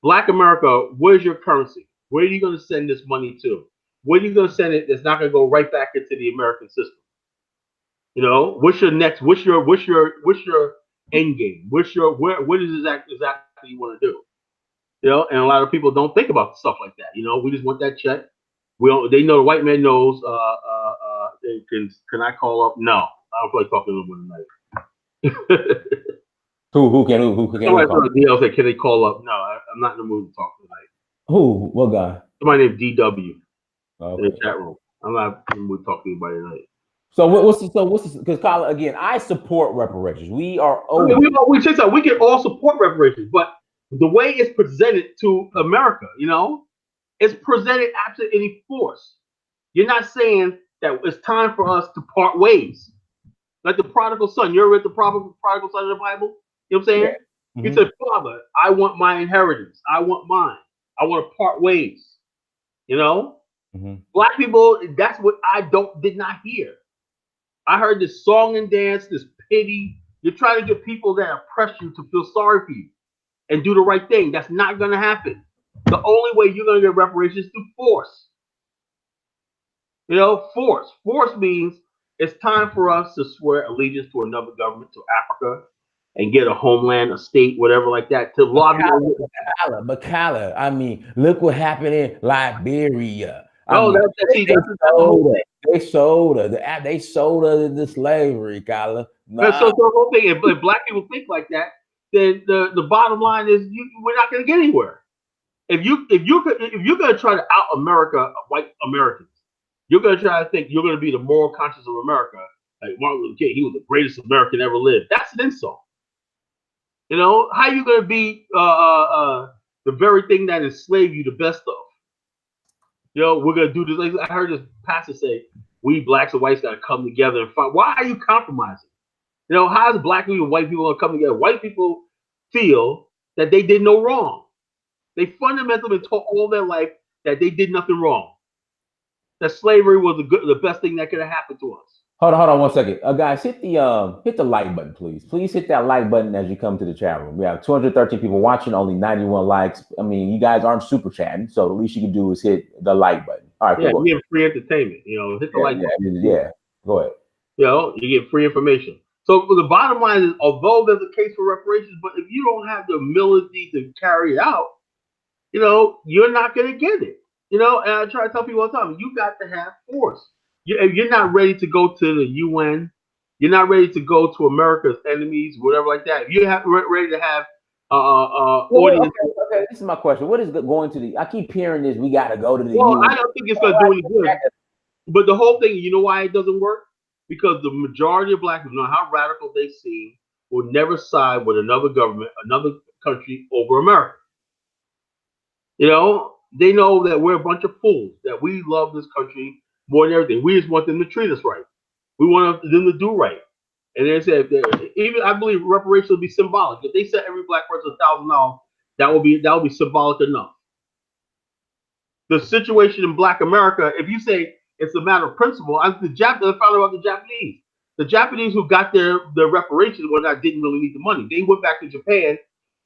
Black America, where's your currency? Where are you going to send this money to? Where are you going to send it? That's not going to go right back into the American system. What's your next? What's your end game? What is exactly you want to do? And a lot of people don't think about stuff like that. We just want that check. We don't, they know the white man knows. Can I call up? No, I don't feel like talking to them tonight. Who Somebody call? from the DL said, "Can they call up?" No, I'm not in the mood to talk tonight. Who? What guy? Somebody named DW in the Okay. chat room. I'm not in the mood to talk to anybody tonight. So what's this? Because Kyle, again, I support reparations. We are open. We can all support reparations, but the way it's presented to America, it's presented absent any force. You're not saying that it's time for us to part ways. Like the prodigal son. You ever read the prodigal son in the Bible? You know what I'm saying? Yeah. He Mm-hmm. said, Father, I want my inheritance. I want mine. I want to part ways. Mm-hmm. Black people, that's what I did not hear. I heard this song and dance, this pity. You're trying to get people that oppress you to feel sorry for you and do the right thing. That's not going to happen. The only way you're going to get reparations is through force. Force. Force means it's time for us to swear allegiance to another government, to Africa, and get a homeland, a state, whatever like that, to lobby. But Kala, I mean, look what happened in Liberia. I No, mean, that's the whole thing. they sold her. They sold her into slavery, Kala. And Nah. so the whole thing, if black people think like that, then the bottom line is we're not going to get anywhere. If you're going to try to out America, white Americans, you're going to try to think you're going to be the moral conscience of America. Like Martin Luther King, he was the greatest American ever lived. That's an insult. How you going to be the very thing that enslaved you the best of? We're going to do this. Like I heard this pastor say, we blacks and whites got to come together and fight. Why are you compromising? How is black people and white people going to come together? White people feel that they did no wrong. They fundamentally taught all their life that they did nothing wrong. That slavery was the best thing that could have happened to us. Hold on 1 second. Guys, hit the like button, please. Please hit that like button as you come to the chat room. We have 213 people watching, only 91 likes. I mean, you guys aren't super chatting, so the least you can do is hit the like button. All right, yeah, cool. You get free entertainment. Hit the like button. Yeah, go ahead. You get free information. So the bottom line is, although there's a case for reparations, but if you don't have the ability to carry it out, you're not going to get it. And I try to tell people all the time, you got to have force. If you're not ready to go to the UN, you're not ready to go to America's enemies, whatever like that. If you're ready to have audience. Okay, this is my question. What is going to the? I keep hearing this. We got to go to the Well, UN. I don't think it's going to do any good. But the whole thing, you know why it doesn't work? Because the majority of black people, no matter how radical they seem, will never side with another government, another country over America. They know that we're a bunch of fools, that we love this country more than everything. We just want them to treat us right. We want them to do right. And they said, even I believe reparations will be symbolic. If they set every black person $1,000, that will be symbolic enough. The situation in Black America, if you say it's a matter of principle, I found out about the Japanese. The Japanese who got their reparations didn't really need the money. They went back to Japan,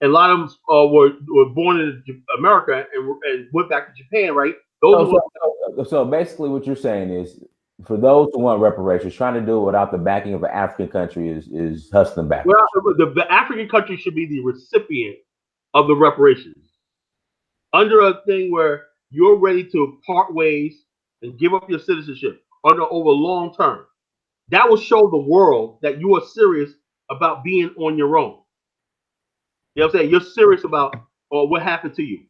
and a lot of them were born in America and went back to Japan, right? So basically, what you're saying is, for those who want reparations, trying to do it without the backing of an African country is hustling back. Well, the African country should be the recipient of the reparations under a thing where you're ready to part ways and give up your citizenship over long term. That will show the world that you are serious about being on your own. You know what I'm saying? You're serious about what happened to you.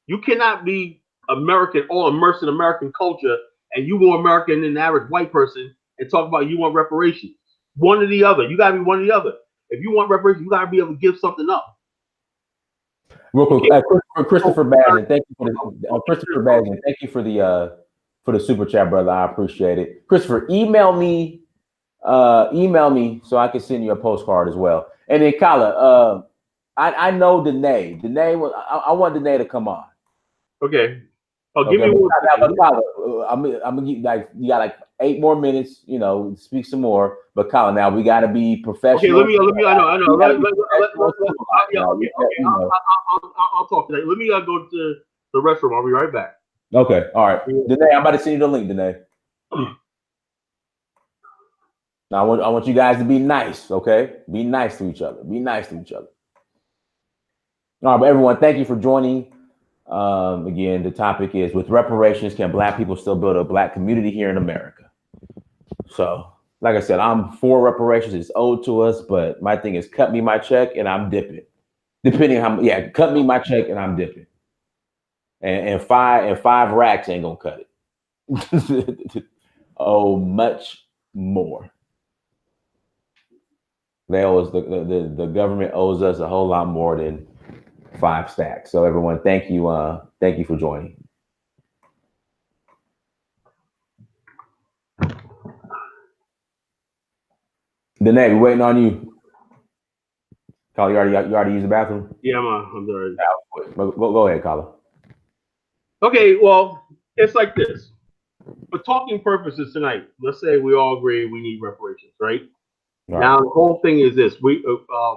You cannot be American, all immersed in American culture, and you more American than the average white person and talk about you want reparations. One or the other. You got to be one or the other. If you want reparations, you got to be able to give something up. Real quick, Christopher Badgen, thank you for Christopher Badgen, thank you for the super chat, brother. I appreciate it. Christopher, email me so I can send you a postcard as well. And then Kala, I know Danae. Danae was I want Danae to come on. Okay. Oh, give me one. I'm gonna give you got like 8 more minutes. Speak some more. But Kala, now we got to be professional. Okay, let me. I know. I'll talk to that. Let me go to the restroom. I'll be right back. Okay. All right. Danae, I'm about to send you the link, Danae. Now I want you guys to be nice. Okay, be nice to each other. Be nice to each other. All right, but everyone, thank you for joining Again, the topic is with reparations, can Black people still build a Black community here in America? So, like I said, I'm for reparations. It's owed to us, but my thing is cut me my check and I'm dipping. Depending on how, yeah, cut me my check and I'm dipping. And five racks ain't gonna cut it. Oh, much more. They owe us the government owes us a whole lot more than 5 stacks. So everyone, thank you for joining. Danae, we waiting on you. Carla, you already used the bathroom? Yeah, I'm sorry. Go ahead, Carla. Okay, well, it's like this. For talking purposes tonight, let's say we all agree we need reparations, right? All Now right. the whole thing is this: we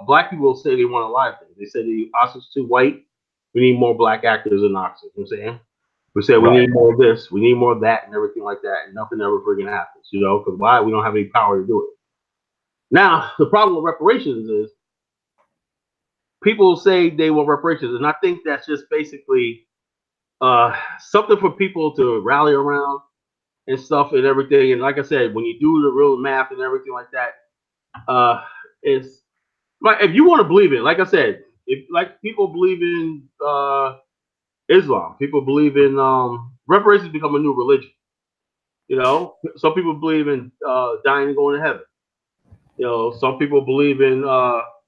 Black people say they want a lot of things. They say the Oscars too white. We need more Black actors in Oscars. You know what I'm saying? We say we Right. need more of this, we need more of that, and everything like that, and nothing ever freaking happens. You know, because why? We don't have any power to do it. Now the problem with reparations is people say they want reparations, and I think that's just basically something for people to rally around and stuff and everything. And like I said, when you do the real math and everything like that, it's like if you want to believe it. Like I said, if like people believe in Islam, people believe in reparations become a new religion. You know, some people believe in dying and going to heaven. You know, some people believe in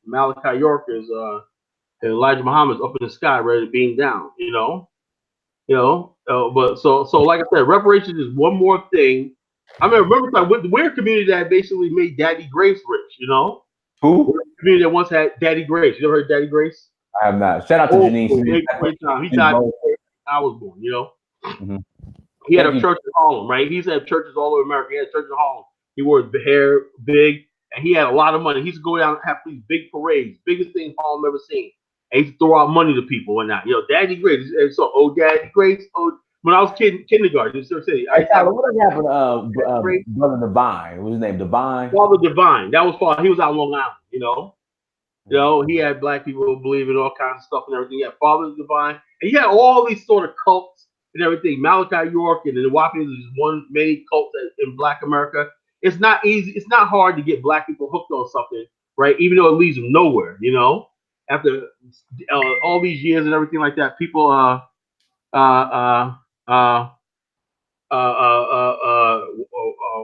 Malachi York is and Elijah Muhammad's up in the sky ready to beam down. But so like I said, reparations is one more thing. I mean, remember we're a community that basically made Daddy Grace rich. You know, we're Who? a community that once had Daddy Grace. You ever heard Daddy Grace? I have not. Shout out to Oh, Janine Smith. great time. He We died both- before I was born. You know, Mhm. he had Thank a you. church in Harlem, right? He's had churches all over America. He had a church in Harlem. He wore his hair big, and he had a lot of money. He used to go down and have these big parades, biggest thing Harlem ever seen. And he used to throw out money to people and that. You know, Daddy Grace. And so, oh, Daddy Grace. Oh, when I was kindergarten, in New York City, I Hey, used to have Tyler, what happened to Daddy Grace, Brother Divine? What's his name? Divine? Father Divine. That was Father. He was out on Long Island. He had Black people believe in all kinds of stuff and everything. He had Father Divine, and he had all these sort of cults and everything. Malachi York and the Wapians is one main cult in Black America. It's not easy. It's not hard to get Black people hooked on something, right? Even though it leads them nowhere. After all these years and everything like that, people uh, uh,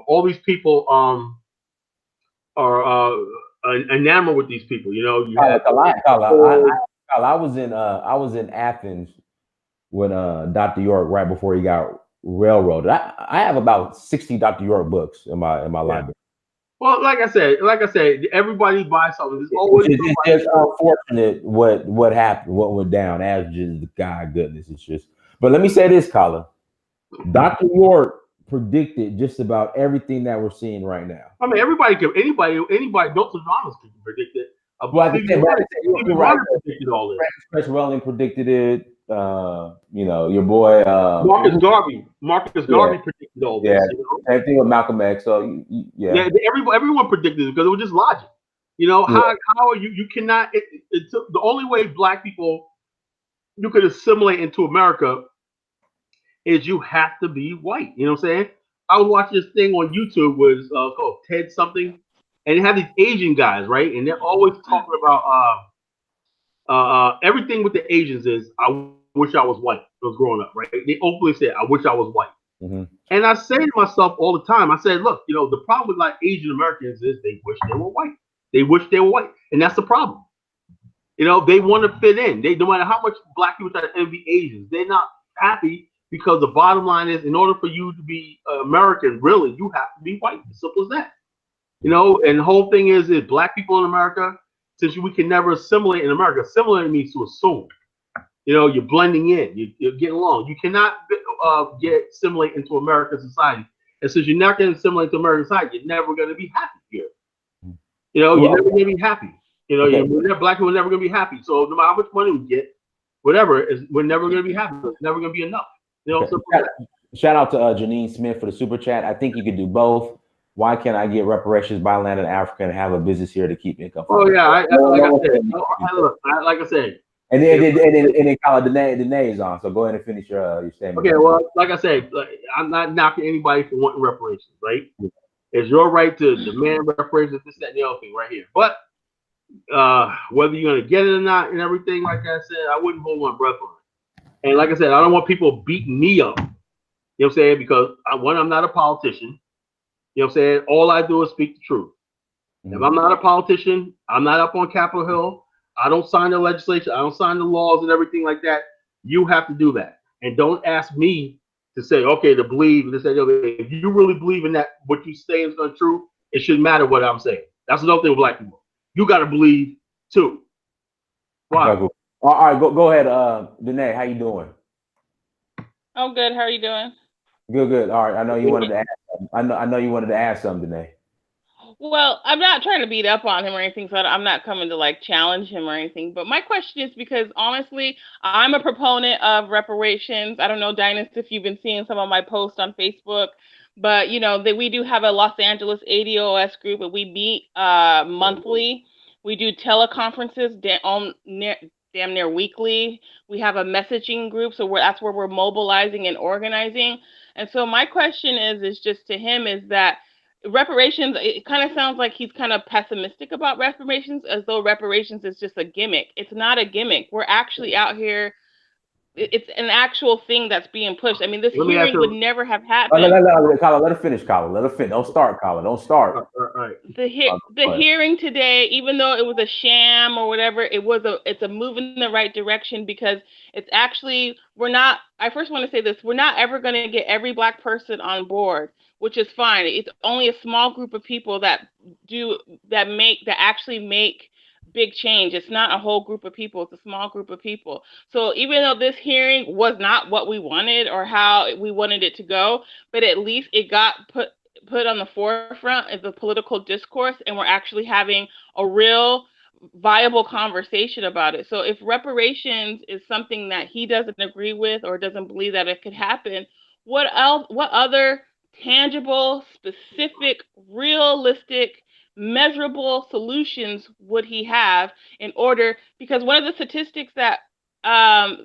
all these people are enamored with these people. You Tyler, have Tyler, I was in Athens with Dr. York right before he got railroaded. I have about 60 Dr. York books in my yeah. library. Well, like I said, everybody buys something. There's always It's just unfortunate what happened, what went down. As just God goodness, it's just. But let me say this, Colin. Dr. York predicted just about everything that we're seeing right now. I mean, anybody, Nostradamus can predict it. Well, Stevie you're right. Wonder predicted all this. Chris Welling predicted it. Your boy. Marcus Yeah, Garvey predicted all yeah. this. Same thing with Malcolm X. So yeah. Yeah, everyone predicted it because it was just logic. Yeah. How are you? You cannot. It's the only way Black people you could assimilate into America is you have to be white. You know what I'm saying? I was watching this thing on YouTube was called Ted something, and they have these Asian guys, right? And they're always talking about everything with the Asians is I wish I was white. I was growing up, right? They openly say I wish I was white. Mm-hmm. And I say to myself all the time, I said, look, the problem with like Asian Americans is they wish they were white. They wish they were white, and that's the problem. They want to fit in. No matter how much Black people try to envy Asians, they're not happy because the bottom line is, in order for you to be American, really, you have to be white. As simple as that. And the whole thing is Black people in America, since we can never assimilate in America, assimilate means to assume. You're blending in. You're getting along. You cannot get assimilate into American society. And since you're not going to assimilate to American society, you're never going to be happy here. You're never going to be happy. Black people are never going to be happy. So no matter how much money we get, whatever, we're never going to be happy. It's never going to be enough. Shout out to Janine Smith for the super chat. I think you could do both. Why can't I get reparations, buy land in Africa, and have a business here to keep income? Oh yeah, like I said, And then call it the nays on. So go ahead and finish your statement. Okay, Go ahead. well, like I said, like, I'm not knocking anybody for wanting reparations, right? It's your right to demand reparations, this, that, and the other thing right here. But whether you're gonna get it or not, and everything, like I said, I wouldn't hold my breath on it. And like I said, I don't want people beating me up. You know what I'm saying? Because one, I'm not a politician. You know what I'm saying? All I do is speak the truth. If Mm-hmm. I'm not a politician, I'm not up on Capitol Hill. I don't sign the legislation. I don't sign the laws and everything like that. You have to do that, and don't ask me to say, okay, to believe this. If you really believe in that, what you say is untrue, it shouldn't matter what I'm saying. That's another thing with black people. You got to believe too. Okay, Why? cool. All right, go ahead, Danae. How you doing? I'm good. How are you doing? Good, good. All right. I know you wanted to ask. I know you wanted to ask something, Danae. Well, I'm not trying to beat up on him or anything, so I'm not coming to like challenge him or anything. But my question is because honestly, I'm a proponent of reparations. I don't know, Dynast, if you've been seeing some of my posts on Facebook, but that we do have a Los Angeles ADOS group, and we meet monthly. We do teleconferences damn near weekly. We have a messaging group, so that's where we're mobilizing and organizing. And so my question is just to him is that reparations, it kind of sounds like he's kind of pessimistic about reparations, as though reparations is just a gimmick. It's not a gimmick. We're actually out here. It's an actual thing that's being pushed. I mean, this Let me ask hearing would you. never have Let, happened. let, let, Colin, let her finish, Colin. Let her finish. Don't start, Colin. Don't start. All right. The Go ahead. hearing today, even though it was a sham or whatever, it's a move in the right direction, because it's actually, we're not, I first want to say this, we're not ever going to get every black person on board, which is fine. It's only a small group of people that actually make big change. It's not a whole group of people, it's a small group of people. So even though this hearing was not what we wanted or how we wanted it to go, but at least it got put on the forefront of the political discourse, and we're actually having a real viable conversation about it. So if reparations is something that he doesn't agree with or doesn't believe that it could happen, what other tangible, specific, realistic, measurable solutions would he have in order, because one of the statistics that Dr.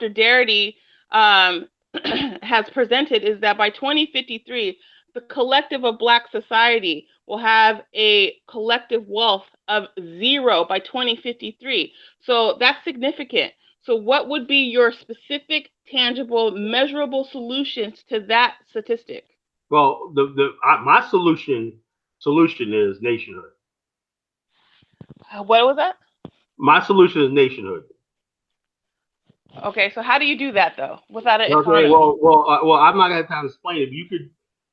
Darity um, has presented is that by 2053, the collective of Black society will have a collective wealth of zero by 2053. So that's significant. So, what would be your specific, tangible, measurable solutions to that statistic? Well, my solution is nationhood. What was that? My solution is nationhood. Okay, so how do you do that though without an Okay, economy? I'm not gonna have time to explain it. But you could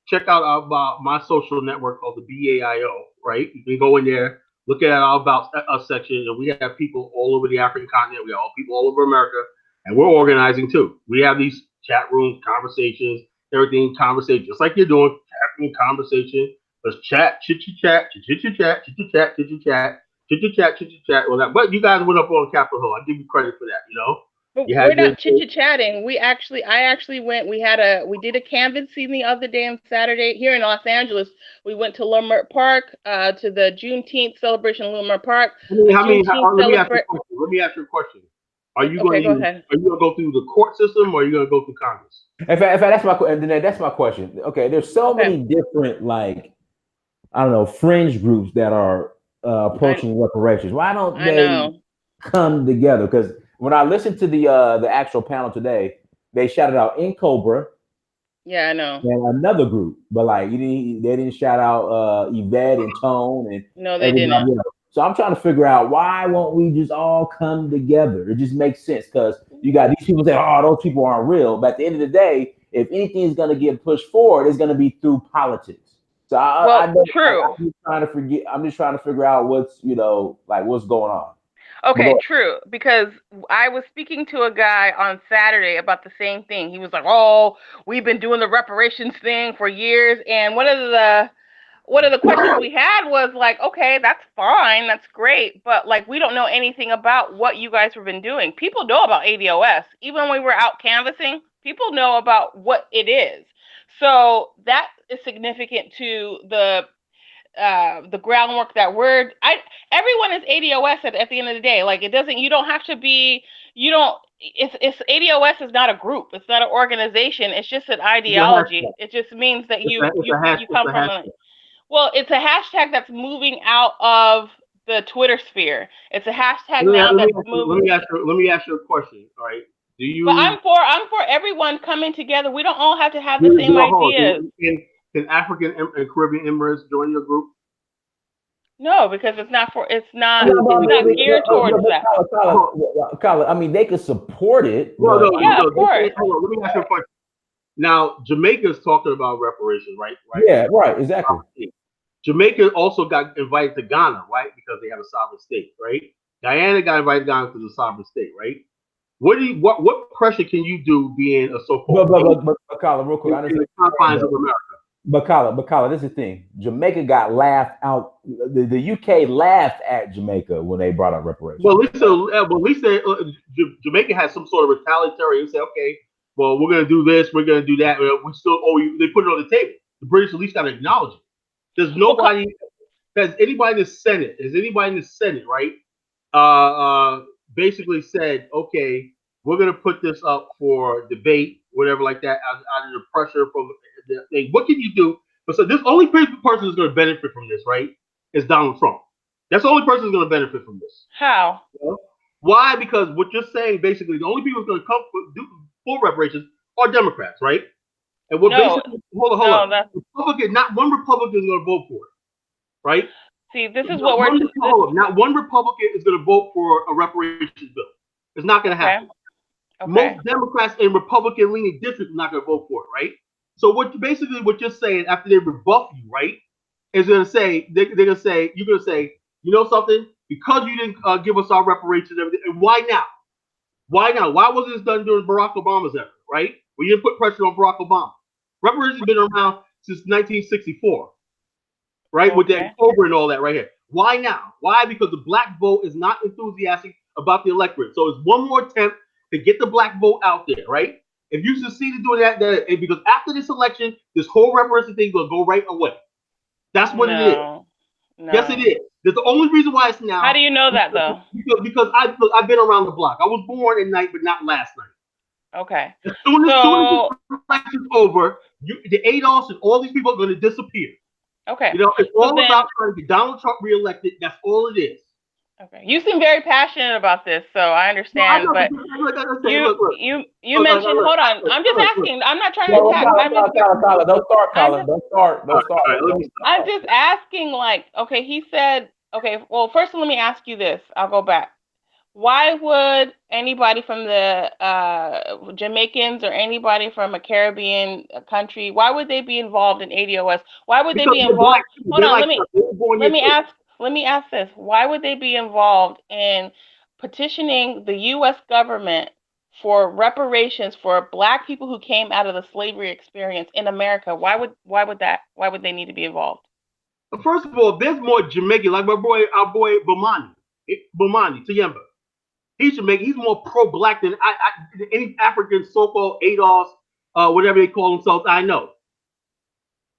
check out about my social network called the BAIO. Right, you can go in there, look at our about us section, and we have people all over the African continent. We have people all over America, and we're organizing too. We have these chat rooms, conversations, everything, conversation, just like you're doing, chat room conversation. Let's chat, chit chat, chit chat, chit chat, chit chat, chit chat, chit chat. Well, that, but you guys went up on Capitol Hill. I give you credit for that. You know, But you we're had your not chatting. I actually went. We did a canvassing the other day on Saturday here in Los Angeles. We went to Leimert Park, to the Juneteenth celebration in Leimert Park. A Juneteenth Let me ask you a celebration. question. Let me ask you a question. Are you going Okay, to go ahead. are you going to go through the court system or are you going to go through Congress? In fact, that's my question. Okay, there's so Okay, many different I don't know fringe groups that are I approaching reparations. Why don't I they know. come together? Because when I listened to the actual panel today, they shouted out in Cobra Yeah, I know. and another group, but they didn't shout out Yvette and Tone and No, they didn't. everybody else. So I'm trying to figure out why won't we just all come together? It just makes sense because you got these people say, "Oh, those people aren't real," but at the end of the day, if anything is going to get pushed forward, it's going to be through politics. So I Well, don't. true. I'm just trying to forget. I'm just trying to figure out what's what's going on. But Okay, go true. Because I was speaking to a guy on Saturday about the same thing. He was like, "Oh, we've been doing the reparations thing for years," and one of the questions we had was like, okay, that's fine, that's great, but like we don't know anything about what you guys have been doing. People know about ADOS. Even when we were out canvassing, people know about what it is. So that is significant to the groundwork that everyone is ADOS at the end of the day. Like, you don't have to be, it's ADOS is not a group. It's not an organization. It's just an ideology. It just means that you come from well, it's a hashtag that's moving out of the Twitter sphere. It's a hashtag now that's moving. Let me ask you a question. All right. But I'm for everyone coming together. We don't all have to have the same ideas. Can African and Caribbean immigrants join your group? No, because it's not geared towards that. Colin, I mean, they could support it. Yeah, of course. Let me ask you a question. Now, Jamaica's talking about reparations, right? Yeah, right, exactly. Jamaica also got invited to Ghana, right? Because they have a sovereign state, right? Guyana got invited to Ghana because it's a sovereign state, right? What pressure can you do being a so-called but Colin, real quick, in the confines of America? But Colin, this is the thing. Jamaica got laughed out. The UK laughed at Jamaica when they brought up reparations. Well, at least Jamaica has some sort of retaliatory. They say, okay, well, we're going to do this, we're going to do that. We still owe you. They put it on the table. The British at least got to acknowledge it. There's nobody. Has anybody in the Senate, right? Basically said, okay, we're going to put this up for debate, whatever like that, out of the pressure from the thing. What can you do? But so this only person who's going to benefit from this, right, is Donald Trump. That's the only person who's going to benefit from this. How? You know? Why? Because what you're saying, basically, the only people who's going to come do full reparations are Democrats, right? And what basically, hold on. Republican, not one Republican is going to vote for it, right? See, this is not one Republican is going to vote for a reparations bill. It's not going to happen. Okay. Most Democrats in Republican-leaning districts are not going to vote for it, right? So what you're saying after they rebuff you, right, is going to say you're going to say, you know something, because you didn't give us our reparations and everything, and why now? Why now? Why wasn't this done during Barack Obama's era, right? We didn't put pressure on Barack Obama. Reparations have been around since 1964, right? Okay. With the October and all that right here. Why now? Why? Because the black vote is not enthusiastic about the electorate. So it's one more attempt to get the black vote out there, right? If you succeed in doing that, because after this election, this whole reparations thing will go right away. That's what it is. No. Yes, it is. That's the only reason why it's now. How do you know that, though? Because I've been around the block. I was born at night, but not last night. Okay. As soon as the election's over, the ADOS and all these people are going to disappear. Okay. You know, it's all about trying to get Donald Trump reelected. That's all it is. Okay. You seem very passionate about this, so I understand. But you mentioned. Hold on. I'm just asking. I'm not trying to attack. Don't start, Colin. Don't start. I'm just asking. Like, okay, he said. Okay. Well, first let me ask you this. I'll go back. Why would anybody from the Jamaicans or anybody from a Caribbean country, why would they be involved in ADOS? Why would they be involved? Hold on, let me ask this. Why would they be involved in petitioning the U.S. government for reparations for Black people who came out of the slavery experience in America? Why would they need to be involved? First of all, there's more Jamaican, like our boy Bomani Tayemba. He's Jamaican. He's more pro-Black than any African so-called ADOS, whatever they call themselves. I know.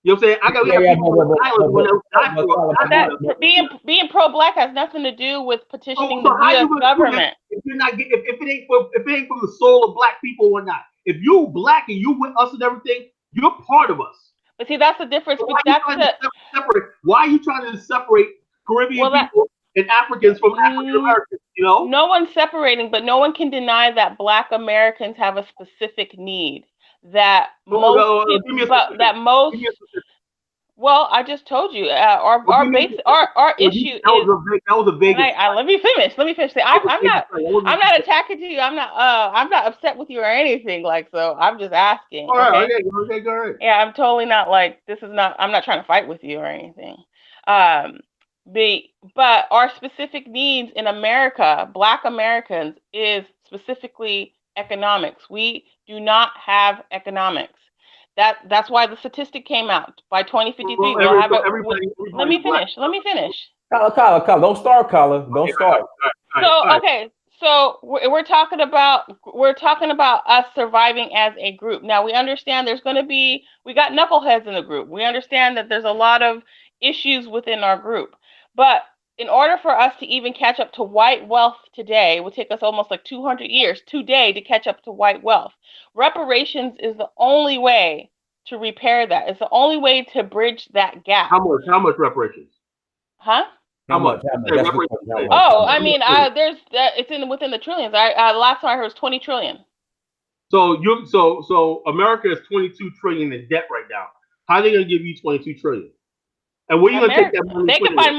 You know what I'm saying? I got people on the island being pro-Black has nothing to do with petitioning the U.S. government. If it ain't from the soul of Black people or not. If you Black and you with us and everything, you're part of us. But see, that's the difference. So why are you trying to separate Caribbean people and Africans from African Americans? You know, no one's separating, but no one can deny that Black Americans have a specific need. Well, I just told you, our issue is. That was a big. Let me finish. I'm not attacking you. I'm not upset with you or anything. Like, so I'm just asking. All right, okay, go ahead. Yeah, I'm totally not like I'm not trying to fight with you or anything. But our specific needs in America, Black Americans, is specifically economics. We do not have economics. That's why the statistic came out. By 2053, we'll have it. Let me finish. Colin, don't start, Colin. Don't start. Okay. So we're talking about us surviving as a group. Now we understand we got knuckleheads in the group. We understand that there's a lot of issues within our group. But in order for us to even catch up to white wealth today, it would take us almost like 200 years today to catch up to white wealth. Reparations is the only way to repair that. It's the only way to bridge that gap. How much? How much reparations? Huh? How much? How much? Say That's a good reparations. question. How Say. much? How Oh, much? I mean, there's it's in within the trillions. Last time I heard was 20 trillion. So America is 22 trillion in debt right now. How are they gonna give you 22 trillion? And where are you gonna take America, that money and they put can it in? find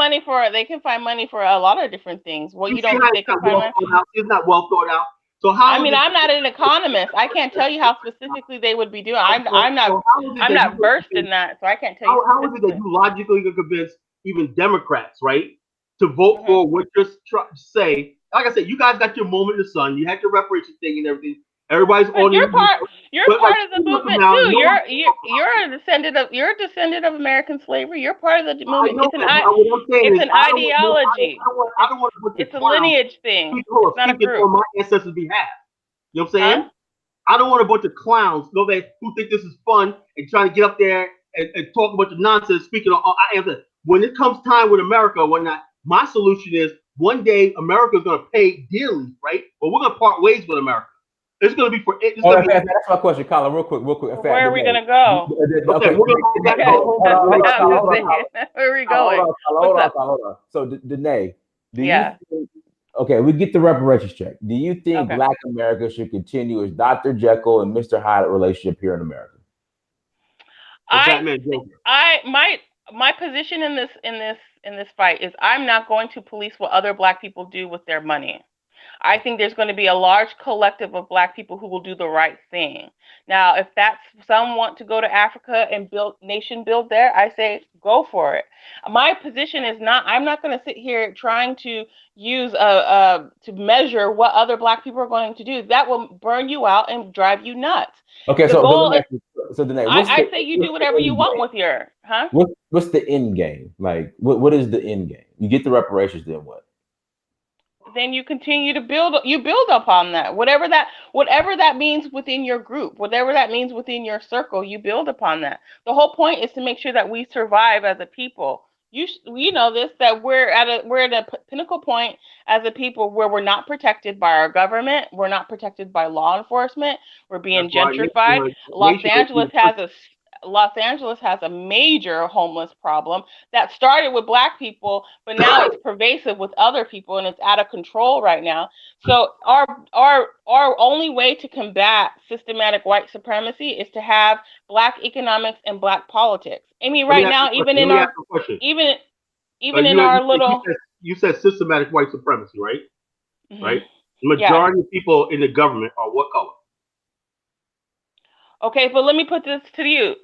money for a lot of different things. Well, You you see don't how think they it's can not find well money? thought out. It's not well thought out. So I how is mean, it? I'm not an economist. I can't tell you how specifically they would be doing. So how is it I'm that you not can versed in convince? that, so I can't tell you How is it that specifically. you logically can convince even Democrats, right, to vote Hmm. for what you're trying to say? Like I said, you guys got your moment in the sun. You had your reparation thing and everything. Everybody's But on the news. you're But like part of the 2 months from movement now, too. no one's gonna talk about it. You're a descendant of American slavery. You're part of the I movement. know, but what I'm saying It's is, an ideology. I don't want a bunch of It's a clowns lineage thing. It's not a speaking on group. my ancestors' behalf. You know what I'm Huh? saying? I don't want a bunch of clowns, who think this is fun and trying to get up there and talk a bunch of nonsense speaking on our ancestors. When it comes time with America or whatnot, my solution is one day America is going to pay dearly, right? But we're going to part ways with America. It's going to be for it. It's Oh, going to be that's my question, Colin. Real quick, real quick. Where are we gonna go? okay. Okay, We're going to hold that. Okay, Hold that. I'm hold on, just Colin. saying. Where are we Hold going? on, What's up? Hold on. So, Danae, do you Yeah. think? Okay, we get the reparations check. Do you think Okay. Black America should continue its Dr. Jekyll and Mr. Hyde relationship here in America? Or I Batman Joker. my position in this fight is I'm not going to police what other Black people do with their money. I think there's going to be a large collective of Black people who will do the right thing. Now, if that's some want to go to Africa and build there, I say go for it. My position is not. I'm not going to sit here trying to use to measure what other Black people are going to do. That will burn you out and drive you nuts. Okay, The so goal is. Danae, I say you do what's the whatever you end want game? with your, huh? What's the end game? Like, what is the end game? You get the reparations, then what? Then you continue to build upon that. Whatever that means within your group, whatever that means within your circle, you build upon that. The whole point is to make sure that we survive as a people. You know this, that we're at a pinnacle point as a people where we're not protected by our government, we're not protected by law enforcement, we're being That's why gentrified. nation Los Angeles has a major homeless problem that started with Black people, but now it's pervasive with other people and it's out of control right now. So our only way to combat systematic white supremacy is to have Black economics and Black politics. I mean, Let me right ask you now, a question. Let me ask you a question. even in our little. You said systematic white supremacy, right? Mhm. Right. The Yeah. majority of people in the government are what color? Okay, but let me put this to you.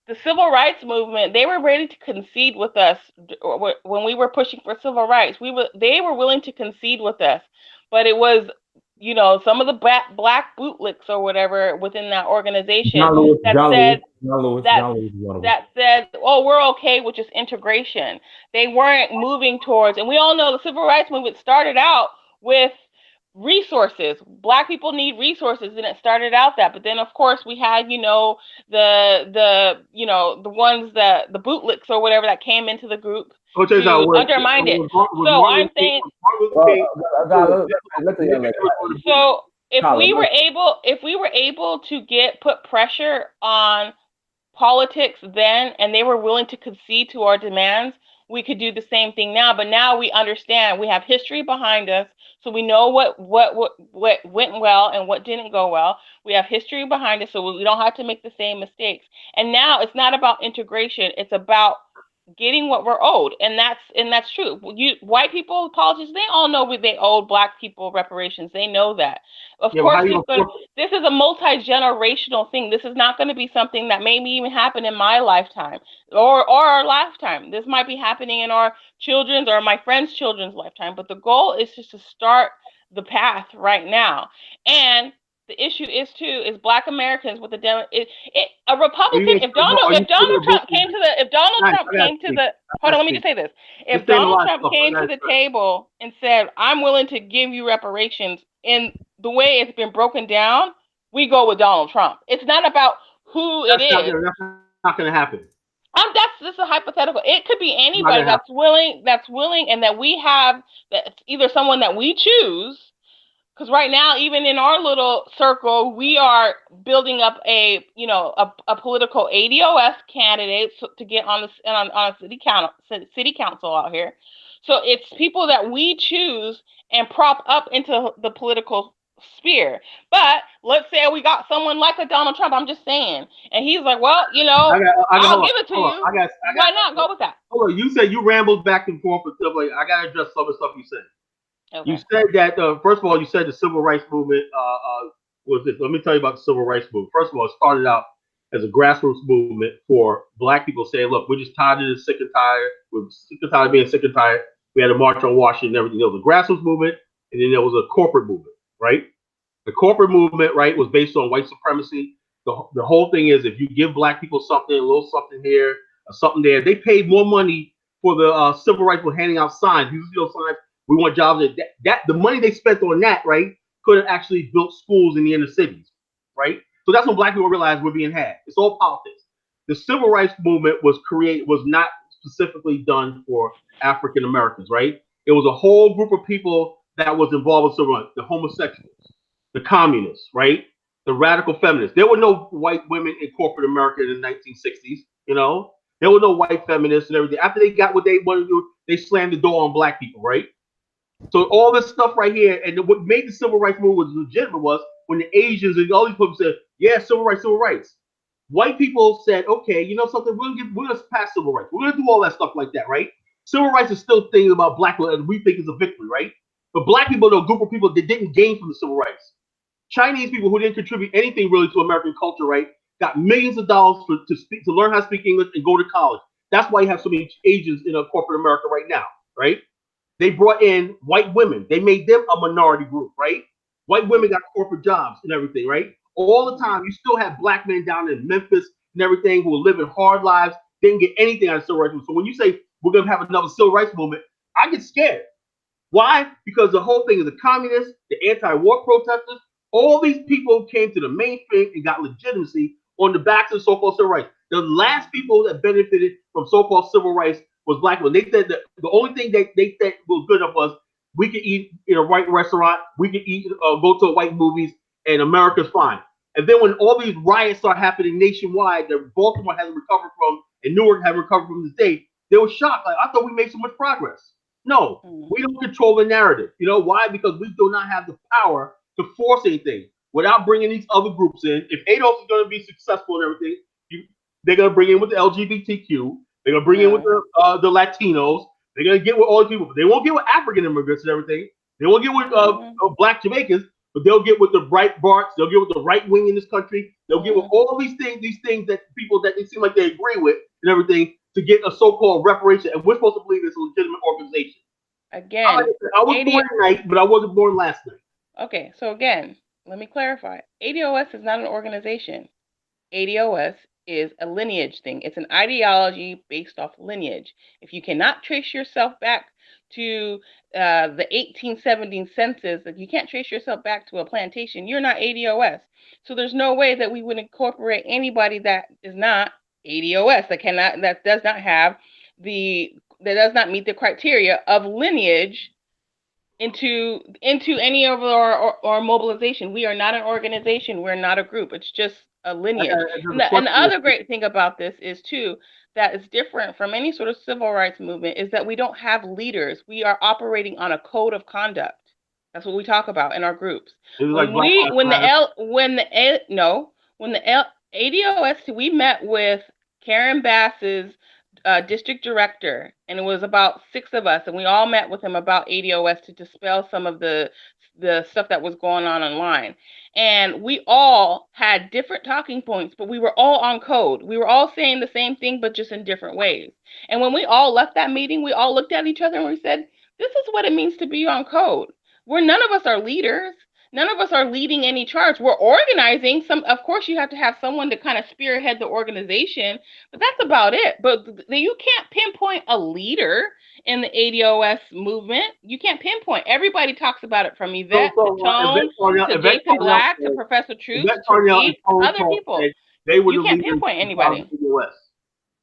The civil rights movement, they were ready to concede with us when we were pushing for civil rights. They were willing to concede with us, but it was, some of the black bootlicks or whatever within that organization that said that John Lewis is one of them. that said, "Oh, we're okay with just integration." They weren't moving towards, and we all know the civil rights movement started out with resources. Black people need resources, and it started out that. But then, of course, we had, the ones that the bootlicks or whatever that came into the group Okay, now to undermine it. So I'm saying, Let the young lady. so Colin, if we were able to put pressure on politics then and they were willing to concede to our demands, we could do the same thing now. But now we understand, we have history behind us, so we know what went well and what didn't go well. We have history behind us, so we don't have to make the same mistakes. And now it's not about integration, it's about getting what we're owed. And that's true. White people, politicians, they all know they owed Black people reparations. They know that. Of course, this is a multi-generational thing. This is not going to be something that maybe even happen in my lifetime or our lifetime. This might be happening in our children's or my friend's children's lifetime. But the goal is just to start the path right now. And the issue is Black Americans with a Republican. If Donald Trump came to the hold on, let me just say this. If Donald Trump came to the table and said, "I'm willing to give you reparations," in the way it's been broken down, we go with Donald Trump. It's not about who it is. That's not going to happen. This is a hypothetical. It could be It's not anybody gonna happen. that's willing, and that we have that's either someone that we choose. Because right now, even in our little circle, we are building up a political ADOS candidate to get on a city council out here. So it's people that we choose and prop up into the political sphere. But let's say we got someone like a Donald Trump. I'm just saying, and he's like, well, I got, I'll hold on, give it to hold on. you. I got, Why not go with that? hold on. You said you rambled back and forth with stuff. Like, I gotta address some of the stuff you said. You Okay. said that first of all, you said the civil rights movement was this. Let me tell you about the civil rights movement. First of all, it started out as a grassroots movement for black people saying, "Look, we're just tired of this, sick and tired. We're sick and tired of being sick and tired." We had a march on Washington and everything. There was a grassroots movement, and then there was a corporate movement, right? The corporate movement, right, was based on white supremacy. The whole thing is if you give black people something, a little something here, something there, they paid more money for the civil rights for handing out signs. You see those signs, we want jobs. That the money they spent on that, right, could have actually built schools in the inner cities, right? So that's when black people realized we're being had. It's all politics. The civil rights movement was not specifically done for African Americans, right? It was a whole group of people that was involved with civil rights, the homosexuals, the communists, right? The radical feminists. There were no white women in corporate America in the 1960s, There were no white feminists and everything. After they got what they wanted to do, they slammed the door on black people, right? So all this stuff right here, and what made the civil rights movement legitimate was when the Asians and all these people said, "Yeah, civil rights, civil rights." White people said, "Okay, you know something? We're gonna pass civil rights. We're gonna do all that stuff like that, right?" Civil rights is still thinking about black people, and we think it's a victory, right? But black people are a group of people that didn't gain from the civil rights. Chinese people who didn't contribute anything really to American culture, right, got millions of dollars to learn how to speak English and go to college. That's why you have so many Asians in corporate America right now, right? They brought in white women. They made them a minority group, right? White women got corporate jobs and everything, right? All the time, you still have black men down in Memphis and everything who are living hard lives, didn't get anything out of civil rights movement. So when you say we're going to have another civil rights movement, I get scared. Why? Because the whole thing is the communists, the anti-war protesters, all these people came to the mainstream and got legitimacy on the backs of so-called civil rights. The last people that benefited from so-called civil rights was black people. They said that the only thing they said was good enough was we could eat in a white restaurant, we could eat, go to white movies, and America's fine. And then when all these riots start happening nationwide that Baltimore hasn't recovered from and Newark hasn't recovered from this day, they were shocked. Like, I thought we made so much progress. No, we don't control the narrative. You know why? Because we do not have the power to force anything without bringing these other groups in. If ADOS is going to be successful and everything, they're going to bring in with the LGBTQ. They're going to bring in with the Latinos. They're going to get with all the people. They won't get with African immigrants and everything. They won't get with black Jamaicans, but they'll get with the Breitbarts. They'll get with the right wing in this country. They'll get with all these things that people that it seem like they agree with and everything to get a so-called reparation. And we're supposed to believe it's a legitimate organization. Again, I was born tonight, but I wasn't born last night. Okay, so again, let me clarify. ADOS is not an organization. ADOS is a lineage thing. It's an ideology based off lineage. If you cannot trace yourself back to the 1870 census, if you can't trace yourself back to a plantation, you're not ADOS. So there's no way that we would incorporate anybody that is not ADOS, that does not meet the criteria of lineage into any of our mobilization. We are not an organization. We're not a group. It's just a lineage. And the other great thing about this is too that is different from any sort of civil rights movement is that we don't have leaders. We are operating on a code of conduct. That's what we talk about in our groups. When the ADOS, we met with Karen Bass's district director, and it was about 6 of us, and we all met with him about ADOS to dispel some of the stuff that was going on online. And we all had different talking points, but we were all on code. We were all saying the same thing, but just in different ways. And when we all left that meeting, we all looked at each other and we said, this is what it means to be on code. None of us are leaders. None of us are leading any charge. We're organizing some. Of course, you have to have someone to kind of spearhead the organization, but that's about it. But you can't pinpoint a leader in the ADOS movement. You can't pinpoint. Everybody talks about it, from Yvette to Tone to Jason Black to Professor Truth to Reed, other people. They were you can't pinpoint anybody.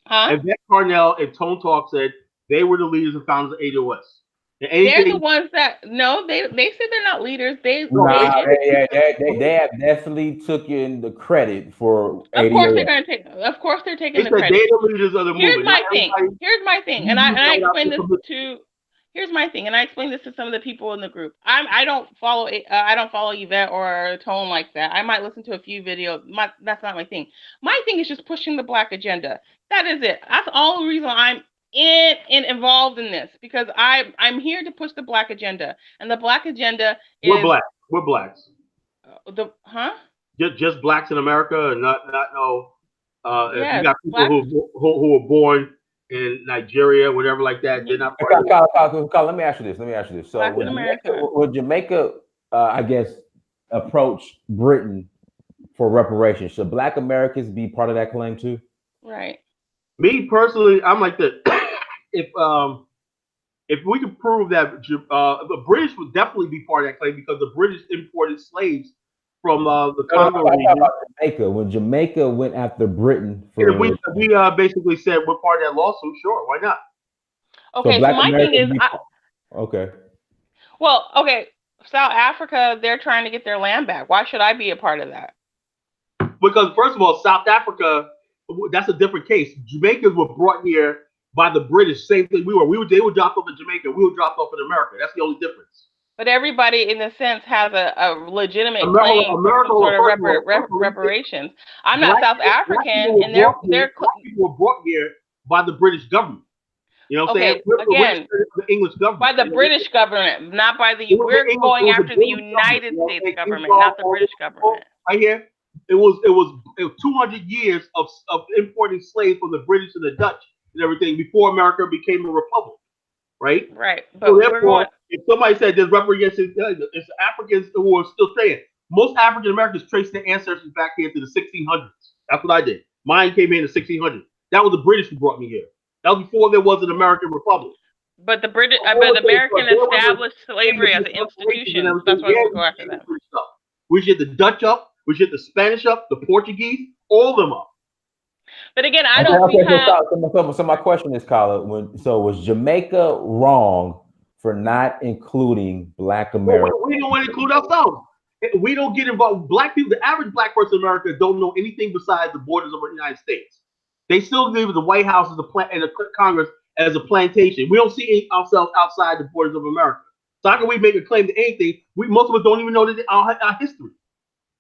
Huh? Yvette Carnell and Tone Talk said they were the leaders and founders of ADOS. And They're the anything ones that no, they said they're not leaders. no, They Nah, did. they have definitely took in the credit for Of course they're 88. gonna take. Of course they're taking they the said they're credit. the leaders of the Here's movement. Not my thing. everybody Here's my thing, and use I that without explained their this permission. to. Here's my thing, and I explained this to some of the people in the group. I don't follow I don't follow Yvette or Tone like that. I might listen to a few videos. That's not my thing. My thing is just pushing the Black agenda. That is it. That's all the reason I'm involved in this, because I'm here to push the Black agenda, and the Black agenda We're is black. We're blacks. the huh. Just blacks in America, and not no. If you Yes, got people Black. who were born in Nigeria, whatever like that, they're not part of it. Kyle, let me ask you this. Let me ask you this. So Blacks in America. Would Jamaica, I guess, approach Britain for reparations? Should Black Americans be part of that claim too? Right. Me personally, I'm like this. If we can prove that the British would definitely be part of that claim, because the British imported slaves from the No, Congo I'm talking region. about Jamaica. When Jamaica went after Britain And if for, we basically said we're part of that lawsuit, sure, why not? Okay, so Black my thing Americans is, okay. well, okay, South Africa, they're trying to get their land back. Why should I be a part of that? Because first of all, South Africa, that's a different case. Jamaicans were brought here by the British. Same thing we were. They were dropped off in Jamaica. We were dropped off in America. That's the only difference. But everybody, in a sense, has a legitimate America, claim for some sort of reparations. I'm not South African, and black people were brought here by the British government. You know what I'm saying? Again, the English government. by the British government, not by the. We're going after the United States government, not the British government. Right here, it was 200 years of importing slaves from the British and the Dutch and everything before America became a republic. Right? Right. But so therefore, if somebody said there's reparations, it's Africans who are still saying. Most African Americans trace their ancestors back here to the 1600s. That's what I did. Mine came in the 1600s. That was the British who brought me here. That was before there was an American republic. But the British, but American established slavery as an institution. That's why we go after that. We should the Dutch up. We should the Spanish up. The Portuguese, all of them up. But again, I don't see how. So my question is, Kyle, was Jamaica wrong for not including Black Americans? We don't want to include ourselves. We don't get involved. Black people, the average Black person in America, don't know anything besides the borders of the United States. They still live the White House as and the Congress as a plantation. We don't see ourselves outside the borders of America. So how can we make a claim to anything? Most of us don't even know our history.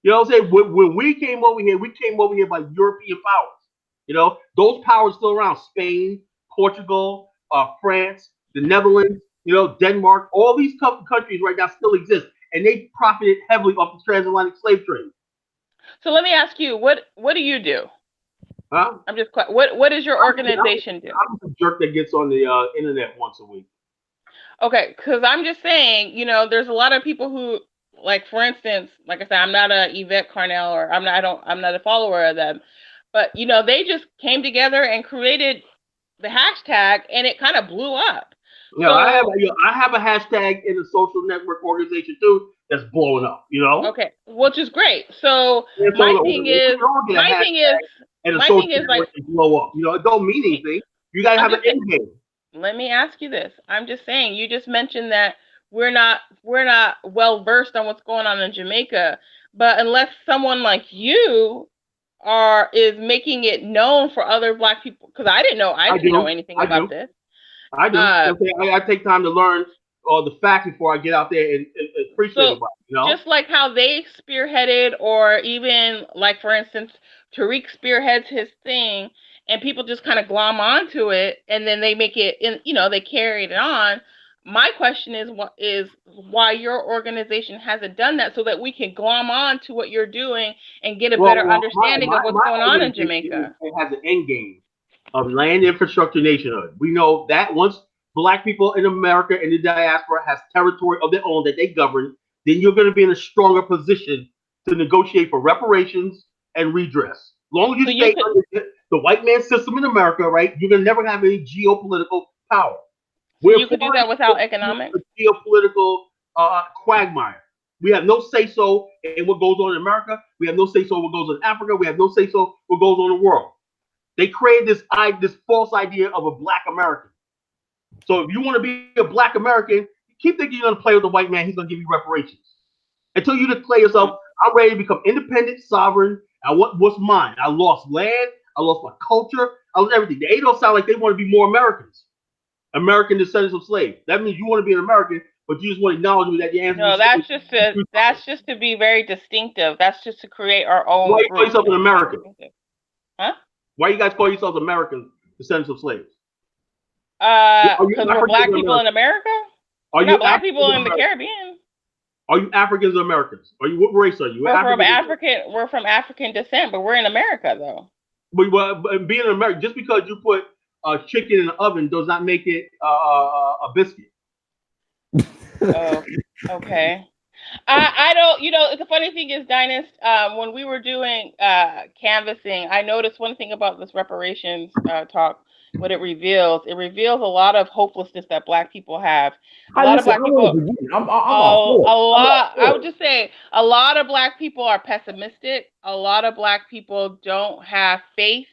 You know what I'm saying? When we came over here by European powers. You know, those powers still around. Spain, Portugal, France, the Netherlands, you know, Denmark, all these countries right now still exist. And they profited heavily off the transatlantic slave trade. So let me ask you, what do you do? Huh? I'm just what does your organization do? I'm the jerk that gets on the internet once a week. Okay, because I'm just saying, you know, there's a lot of people who, like, for instance, like I said, I'm not a Yvette Carnell, or I'm not a follower of them, but you know, they just came together and created the hashtag, and it kind of blew up. Yeah, so, I have a hashtag in the social network organization too that's blowing up. You know. Okay, which is great. So my thing is like blow up. You know, it don't mean anything. You gotta have an end game. Let me ask you this. I'm just saying, you just mentioned that we're not well versed on what's going on in Jamaica, but unless someone like you is making it known for other Black people, because I didn't know anything about this. I do. I take time to learn all the facts before I get out there and preach to anybody. You know? Just like how they spearheaded, or even like, for instance, Tariq spearheads his thing, and people just kind of glom onto it, and then they make it, they carried it on. My question is why your organization hasn't done that, so that we can glom on to what you're doing and get a better understanding of what's going on in Jamaica. It has an end game of land infrastructure nationhood. We know that once Black people in America and the diaspora has territory of their own that they govern, then you're going to be in a stronger position to negotiate for reparations and redress. As long as you stay under the white man system in America, right, you're going to never have any geopolitical power. So you could do that without economics? Geopolitical quagmire. We have no say-so in what goes on in America. We have no say-so in what goes on in Africa. We have no say-so in what goes on in the world. They created this false idea of a black American. So if you want to be a black American, keep thinking you're going to play with the white man. He's going to give you reparations until you declare yourself. I'm ready to become independent, sovereign. What's mine? I lost land. I lost my culture. I lost everything. They don't sound like they want to be more Americans. American descendants of slaves. That means you want to be an American, but you just want to acknowledge me that your ancestors. No, that's just to be very distinctive. That's just to create our own. Why you call yourself an American? Huh? Why you guys call yourselves American descendants of slaves? Because we're black people in America. We're not black people in the Caribbean. Are you Africans or Americans? What race are you? We're from African descent, but we're in America though. But being an American, just because you put chicken in the oven does not make it a biscuit. Oh, okay. I don't. The funny thing is, Dynast, when we were doing canvassing, I noticed one thing about this reparations talk. What it reveals a lot of hopelessness that black people have. A lot of black people. I would just say a lot of black people are pessimistic. A lot of black people don't have faith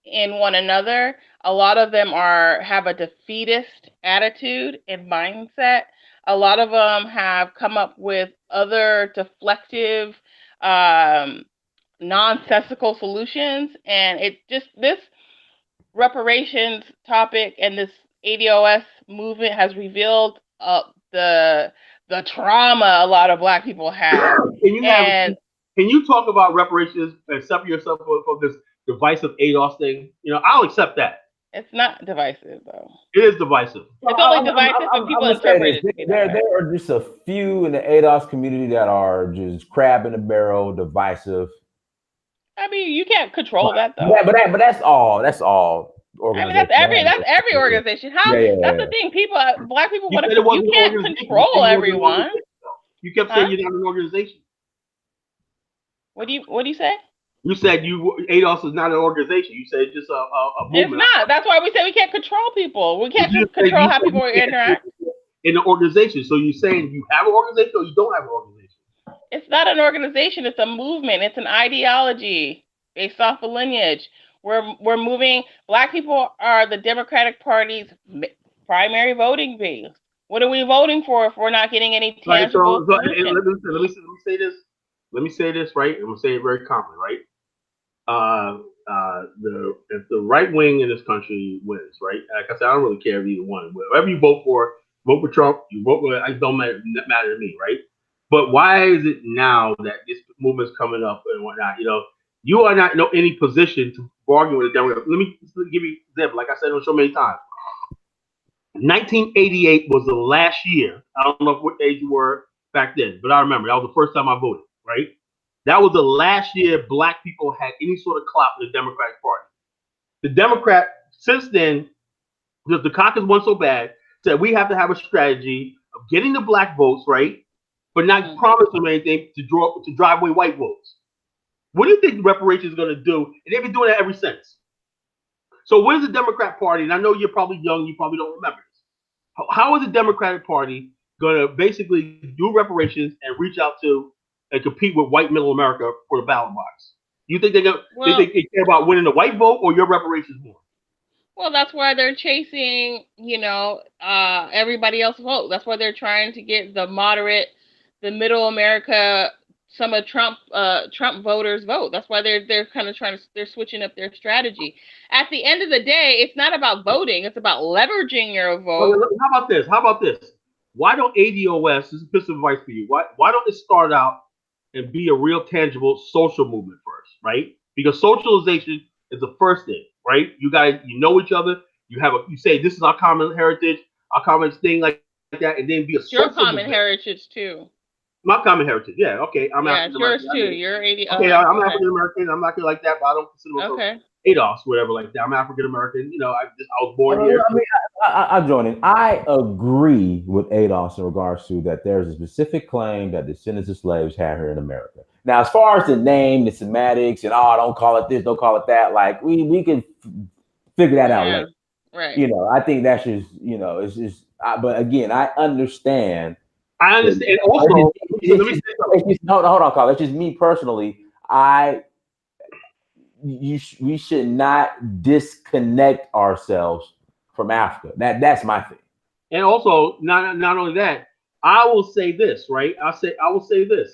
in one another. A lot of them have a defeatist attitude and mindset. A lot of them have come up with other deflective, nonsensical solutions, and this reparations topic and this ADOS movement has revealed the trauma a lot of black people have. Can you talk about reparations and separate yourself from this divisive ADOS thing? I'll accept that. It's not divisive, though. It is divisive. It's only divisive if people interpret it. There are just a few in the ADOS community that are just crab in the barrel, divisive. I mean, you can't control that, though. Yeah, but that's all. That's all. I mean, that's every organization. That's the thing. Black people want to. You can't control everyone. You kept saying you're not an organization. What do you say? You said ADOS is not an organization. You said it's just a movement. It's not. That's why we say we can't control people. We can't control how people interact. In an organization. So you're saying you have an organization or you don't have an organization? It's not an organization. It's a movement. It's an ideology based off of lineage. We're moving. Black people are the Democratic Party's primary voting base. What are we voting for if we're not getting any tangible? Let me say this. Let me say this, right? I'm gonna say it very calmly, right? If the right wing in this country wins, right? Like I said, I don't really care if either one. Whatever you vote for Trump. You vote for it don't matter to me, right? But why is it now that this movement's coming up and whatnot? You are not in any position to bargain with the Democrats. Let me give you an example. Like I said on the show many times. 1988 was the last year. I don't know what age you were back then, but I remember that was the first time I voted, right? That was the last year black people had any sort of clout in the Democratic Party. The Democrat, since then, because the caucus went so bad, said we have to have a strategy of getting the black votes, right? But not promising them anything to drive away white votes. What do you think reparations is going to do? And they've been doing that ever since. So what is the Democrat Party? And I know you're probably young, you probably don't remember this. How is the Democratic Party going to basically do reparations and reach out to and compete with white middle America for the ballot box? You think they care about winning the white vote or your reparations more? Well, that's why they're chasing, everybody else's vote. That's why they're trying to get the moderate, the middle America, some of Trump voters vote. That's why they're kind of they're switching up their strategy. At the end of the day, it's not about voting. It's about leveraging your vote. How about this? Why don't ADOS, this is a piece of advice for you, why don't it start out and be a real tangible social movement first, right? Because socialization is the first thing, right? You know each other. You say this is our common heritage, our common thing like that, and then be a your common heritage too. My common heritage, yeah, okay. I'm African yours too. You're ADOS. Okay, I'm African American. I'm not like that, but I don't consider myself ADOS, whatever like that. I'm African American. I was born here. I mean, I'll join in. I agree with ADOS in regards to that. There's a specific claim that descendants of slaves had here in America. Now, as far as the name, the semantics, and don't call it this, don't call it that. like we can figure that out later. Right. I think that's just it's just. But again, I understand. Also, hold on, Carl. It's just me personally. we should not disconnect ourselves from Africa. That's my thing. And also, not only that, I will say this, right? I will say this.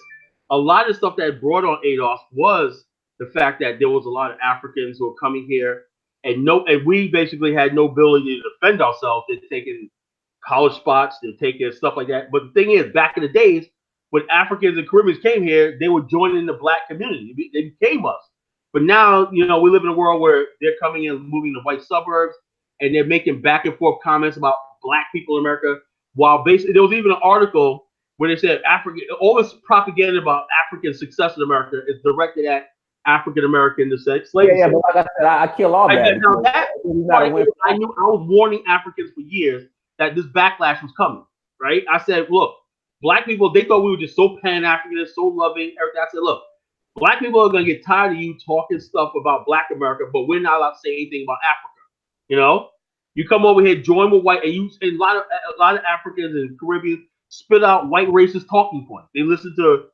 A lot of stuff that brought on ADOS was the fact that there was a lot of Africans who were coming here, and we basically had no ability to defend ourselves. They're taking college spots, they're taking stuff like that. But the thing is, back in the days when Africans and Caribbeans came here, they were joining the black community. They became us. But now, we live in a world where they're coming in, moving to white suburbs, and they're making back and forth comments about black people in America. While basically, there was even an article where they said all this propaganda about African success in America is directed at African American descent Yeah, slaves. yeah, but like I said, I kill all that. Now that Not a win. I knew I was warning Africans for years that this backlash was coming. Right? I said, look, black people, they thought we were just so pan African, so loving, everything. I said, look, black people are gonna get tired of you talking stuff about Black America, but we're not allowed to say anything about Africa. You know, you come over here, join with white, and a lot of Africans and Caribbeans spit out white racist talking points. They listen to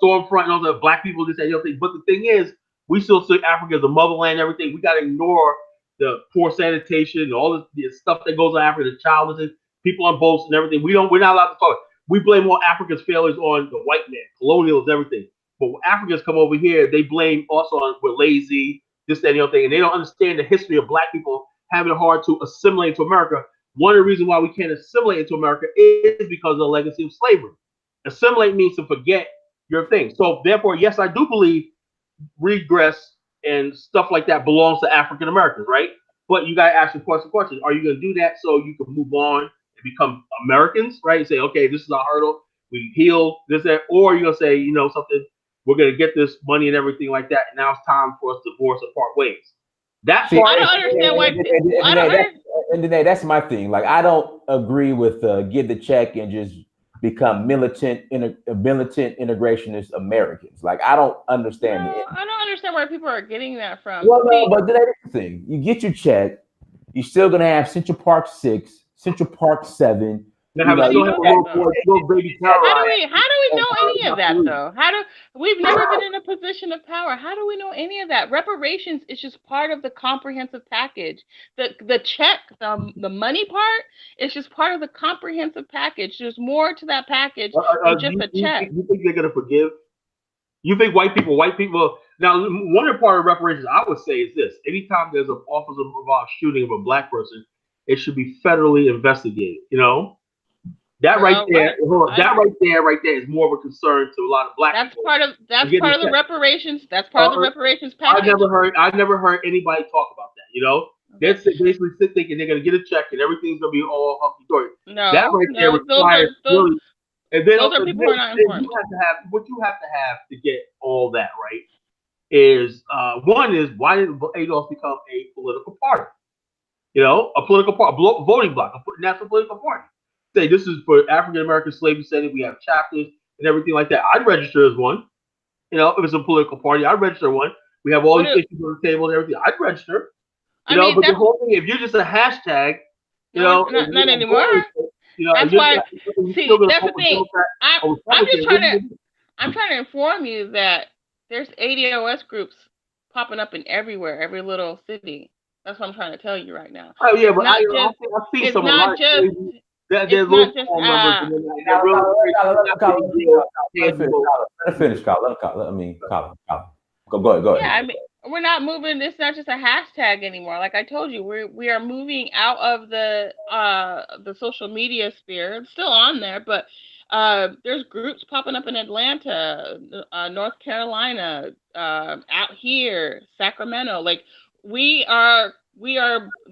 Stormfront and all the black people this and the other thing. But the thing is, we still see Africa as the motherland and everything. We got to ignore the poor sanitation, all the stuff that goes on Africa, the childlessness, people on boats and everything. We're not allowed to talk. We blame all Africa's failures on the white man, colonials, everything. But when Africans come over here, they blame us on we're lazy, this, that, and the other thing, and they don't understand the history of black people having it hard to assimilate to America. One of the reasons why we can't assimilate into America is because of the legacy of slavery. Assimilate means to forget your thing. So therefore, yes, I do believe regress and stuff like that belongs to African Americans, right? But you gotta ask yourself the question: are you gonna do that so you can move on and become Americans, right? You say, okay, this is our hurdle, we heal this, that, or you're gonna say, something, we're gonna get this money and everything like that, and now it's time for us to divorce and part ways. That See, I part don't understand why. that's my thing. Like, I don't agree with get the check and just become militant integrationist Americans. Like, I don't understand it. No, I don't understand where people are getting that from. Well, no, See, but that's the thing. You get your check, you're still gonna have Central Park 6, Central Park 7. They How do you know that, though? little baby Tara. How do we know any of that, though? We've never been in a position of power. How do we know any of that? Reparations is just part of the comprehensive package. The check, the money part is just part of the comprehensive package. There's more to that package than just a check. You think they're gonna forgive? You think white people? Now, one of the part of reparations I would say is this: anytime there's an officer involved shooting of a black person, it should be federally investigated. That right there, right there is more of a concern to a lot of black people. That's part of the reparations. That's part of the reparations package. I never heard anybody talk about that. They're basically thinking they're gonna get a check and everything's gonna be all hunky dory. No, that right there requires really. And then, those are people who are not informed. What you have to have to get all that right is one is, why did ADOS become a political party? A political party, voting bloc, a national political party. Say this is for African American slave descendants. We have chapters and everything like that. I'd register as one. If it's a political party, I'd register one. We have all these issues on the table and everything. I'd register. But the whole thing, if you're just a hashtag, not anymore. That's why. See, that's the thing. I'm trying to inform you that there's ADOS groups popping up in everywhere, every little city. That's what I'm trying to tell you right now. Oh yeah, but I see some. Let finish, Colin. Colin. Go ahead. Yeah, I mean, we're not moving. It's not just a hashtag anymore. Like I told you, we are moving out of the social media sphere. It's still on there, but there's groups popping up in Atlanta, North Carolina, out here, Sacramento. Like we are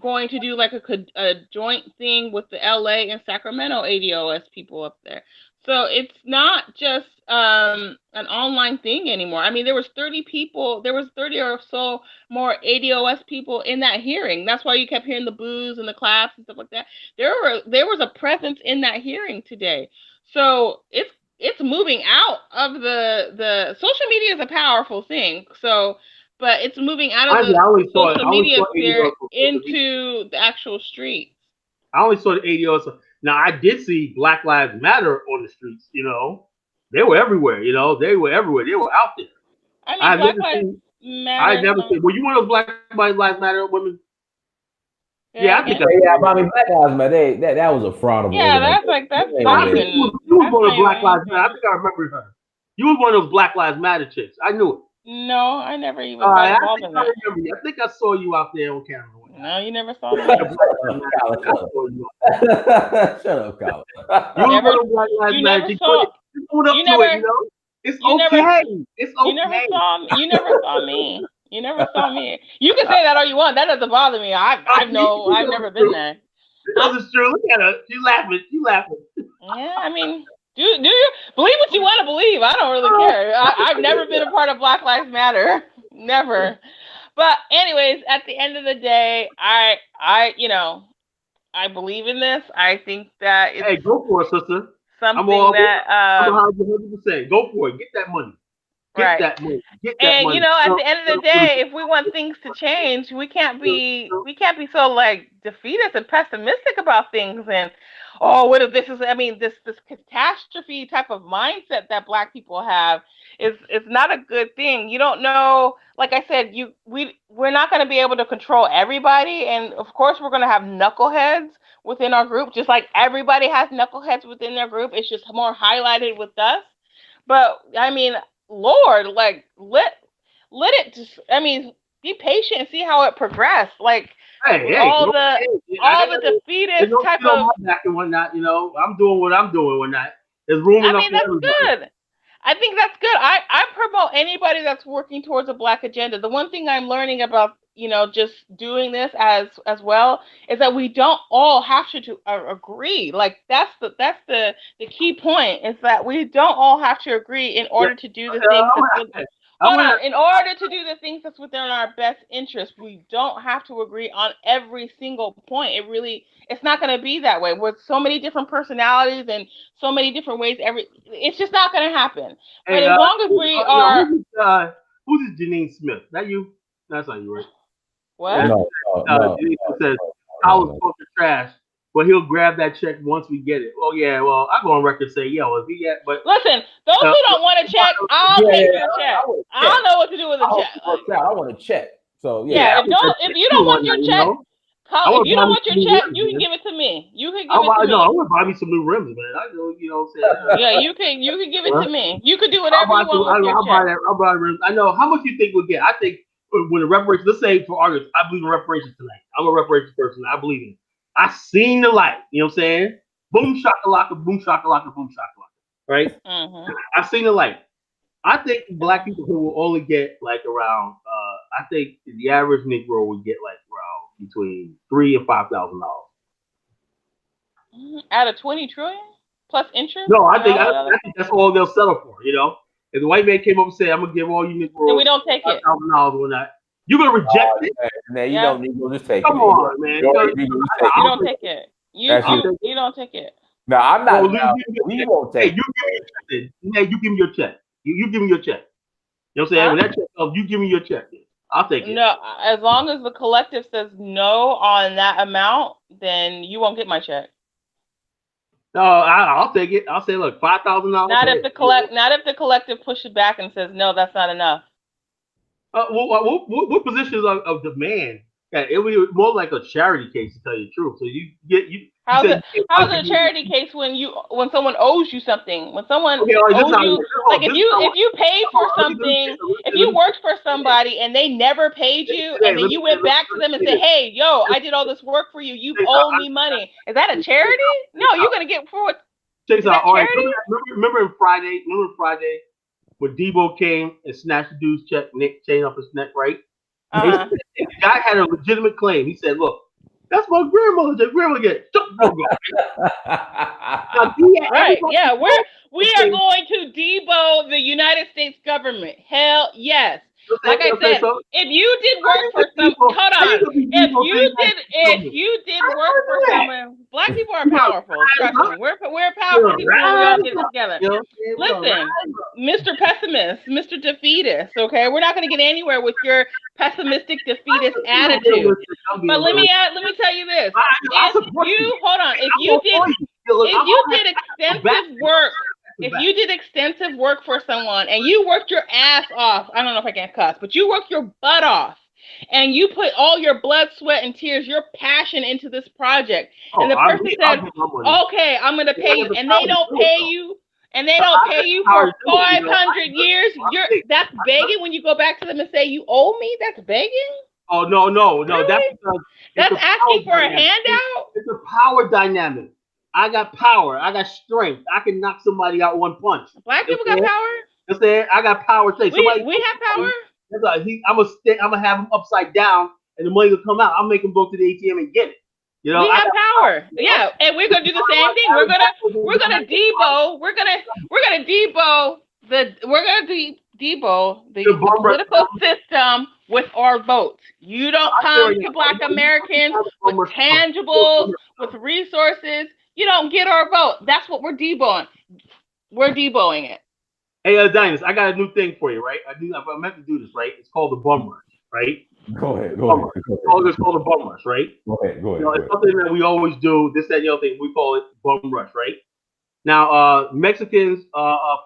going to do like a joint thing with the LA and Sacramento ADOS people up there. So it's not just an online thing anymore. I mean, there was 30 or so more ADOS people in that hearing. That's why you kept hearing the boos and the claps and stuff like that. There was a presence in that hearing today. So it's moving out of the social media is a powerful thing. So, but it's moving out of the social media sphere into the actual streets. I only saw the ADOS. Now, I did see Black Lives Matter on the streets. They were everywhere. They were everywhere. They were out there. I mean, I matter. never said. Were you one of those Black Lives Matter women? Yeah, I think Again? I Yeah, saw I you. mean, Black Lives Matter, that was a fraud of an Yeah, organization. that's like that's They not ain't I really- think even you was that's one not of even Black Lives Matter. I anything. think I remember her. You was one of those Black Lives Matter chicks. I knew it. No, I never even All got right, I involved think in I that. remember you. I think I saw you out there on camera one time. No, you never saw The me. Black Lives Matter. I saw you. Shut up, Colin. You was Never. one of Black Lives You Matter never chicks. saw. Just own up You to it, never. you know? It's You never. okay. It's You never okay. saw. You never saw me. You never saw me. You can say that all you want. That doesn't bother me. I've never been there. Huh? Because it's true. Look at her. She's laughing. She's laughing. Yeah, I mean, do you believe what you want to believe? I don't really care. I've never been a part of Black Lives Matter. Never. But anyways, at the end of the day, I believe in this. I think that it's Hey, go for it, sister. I'm something all. that I'm 100%. Go for it. Get that money. Get right. that money. Get that And money. at the end of the day, if we want things to change, we can't be so like defeatist and pessimistic about things and what if this is I mean this catastrophe type of mindset that black people have is not a good thing. You don't know, like I said, we're not going to be able to control everybody, and of course we're going to have knuckleheads within our group, just like everybody has knuckleheads within their group. It's just more highlighted with us. But I mean, Lord, like let it just I mean, be patient and see how it progressed. Like with Hey, all the I all the there's defeatist no type shit on of my back and whatnot. You know, I'm doing what I'm doing whatnot. There's room I enough mean, for that's everybody. good. I think that's good. I promote anybody that's working towards a black agenda. The one thing I'm learning about, just doing this as well is that we don't all have to agree. Like that's the key point is that we don't all have to agree in Yeah, order to do the things I hold want on. In order to do the things that's within our best interest, we don't have to agree on every single point. It's not going to be that way. With so many different personalities and so many different ways, it's just not going to happen. But Hey, as long as we are who's this Janine Smith? That you? That's not you, right? what? That's, No. Janine Smith says Kyle's No. talking trash, but he'll grab that check once we get it. Oh yeah, well I go on record and say, yo, if he get, but Listen, those uh, who don't want to check, I'll Yeah, pay for yeah, the check. I want I to check. don't know what to do with I a hope check. it works out. I want to check. So yeah, Yeah, I want that if check you too don't on want your that, you check, know. call. I If want to you buy don't me want some your new check, rims, you can man. give it to me. You can I give it to want, no, me. I want to buy me some new rims, man. I know, you know what I'm saying. Yeah, you can give it Huh? to me. You can do I'll whatever buy you some. want with your I'll buy check. that. I'll buy rims. I know. How much do you think we'll get? I think when the reparations. Let's say for August, I believe in reparations tonight. I'm a reparations person. I believe in it. I seen the light. You know what I'm saying? Boom shakalaka, boom shakalaka, boom shakalaka. Right? Mhm. I seen the light. I think black people who will only get like around. I think the average Negro would get like around between $3,000 and $5,000. Out of 20 trillion plus interest No, and all that other I stuff, think that's all they'll settle for. You know, if the white man came up and said, "I'm gonna give all you then we Negroes don't take it. $5,000 or not," you gonna reject it? man, you Yeah, don't need to just take it. Come on, man. You know, You just take you it. don't take it. You That's I'll it. you take it. you don't take it. No, I'm Well, not. you Now, give me your we check. won't Hey, take you it. give me your check. Then. Hey, you give me your check. You give me your check. You know what I'm saying? Huh? When that check comes, you give me your check. I'll take it. No, as long as the collective says no on that amount, then you won't get my check. No, I'll take it. I'll say, look, $5,000. Not if the collective pushes back and says no, that's not enough. What positions of demand? Yeah, it would be more like a charity case to tell you the truth. So you How's said it you how's can't it a give me. charity case when someone owes you something? When someone Okay, all right, this is owes how it you, works. like if This is how it you paid for works. something, if Let you me worked for somebody and they never paid you say and then you went back to them and this. said, "Hey, yo, I did all this work for you. You owe me money." Is that a charity? No, you're going to get for what? Check Is this out. that All right, charity? remember in Friday? Remember Friday when Debo came and snatched the dude's chain off his neck, right? They said Uh-huh. the guy had a legitimate claim. He said, "Look, that's my grandmother. The grandma get now, Right. everybody Yeah, knows we are okay, going to debo the United States government. Hell yes. Like I okay, said, so if you did how work you for some hold on. gonna be If Debo you saying did that? if you did How you work gonna for do that? someone, black people are You gonna powerful. rise Trust up? me. We're You powerful gonna people when we all get rise it up? together. You know what I'm saying? We gonna Listen, rise up. Mr. Pessimist, Mr. Defeatist, okay? We're not going to get anywhere with your pessimistic defeatist I'm being attitude. realistic. I'm being But let realistic. me tell you this. I If support you. you hold on, I'm gonna for you. Look, if you did I'm extensive work, if you did extensive work for someone and you worked your ass off, I don't know if I can cuss, but you worked your butt off and you put all your blood, sweat, and tears, your passion into this project, and the person said, okay, I'm going to pay you, and they don't pay you, for 500 years, that's begging when you go back to them and say, you owe me? That's begging? Oh, no. Really? That's because that's asking for a handout? It's a power dynamic. I got power. I got strength. I can knock somebody out one punch. Black people got power? That's it. I got power. We have power? I'm gonna have him upside down, and the money will come out. I'll make him go to the ATM and get it. You know, we have power. Yeah, and we're gonna do the same thing. We're gonna debo. We're gonna debo the political system with our votes. You don't come to Black Americans with tangibles, with resources. You don't get our vote. That's what we're deboing. We're deboing it. Hey, Dinas, I got a new thing for you, right? I meant to do this, right? It's called the bum rush, right? Go ahead. It's called the bum rush, right? Go ahead. It's something that we always do. This, that, and the other thing. We call it bum rush, right? Now, Mexicans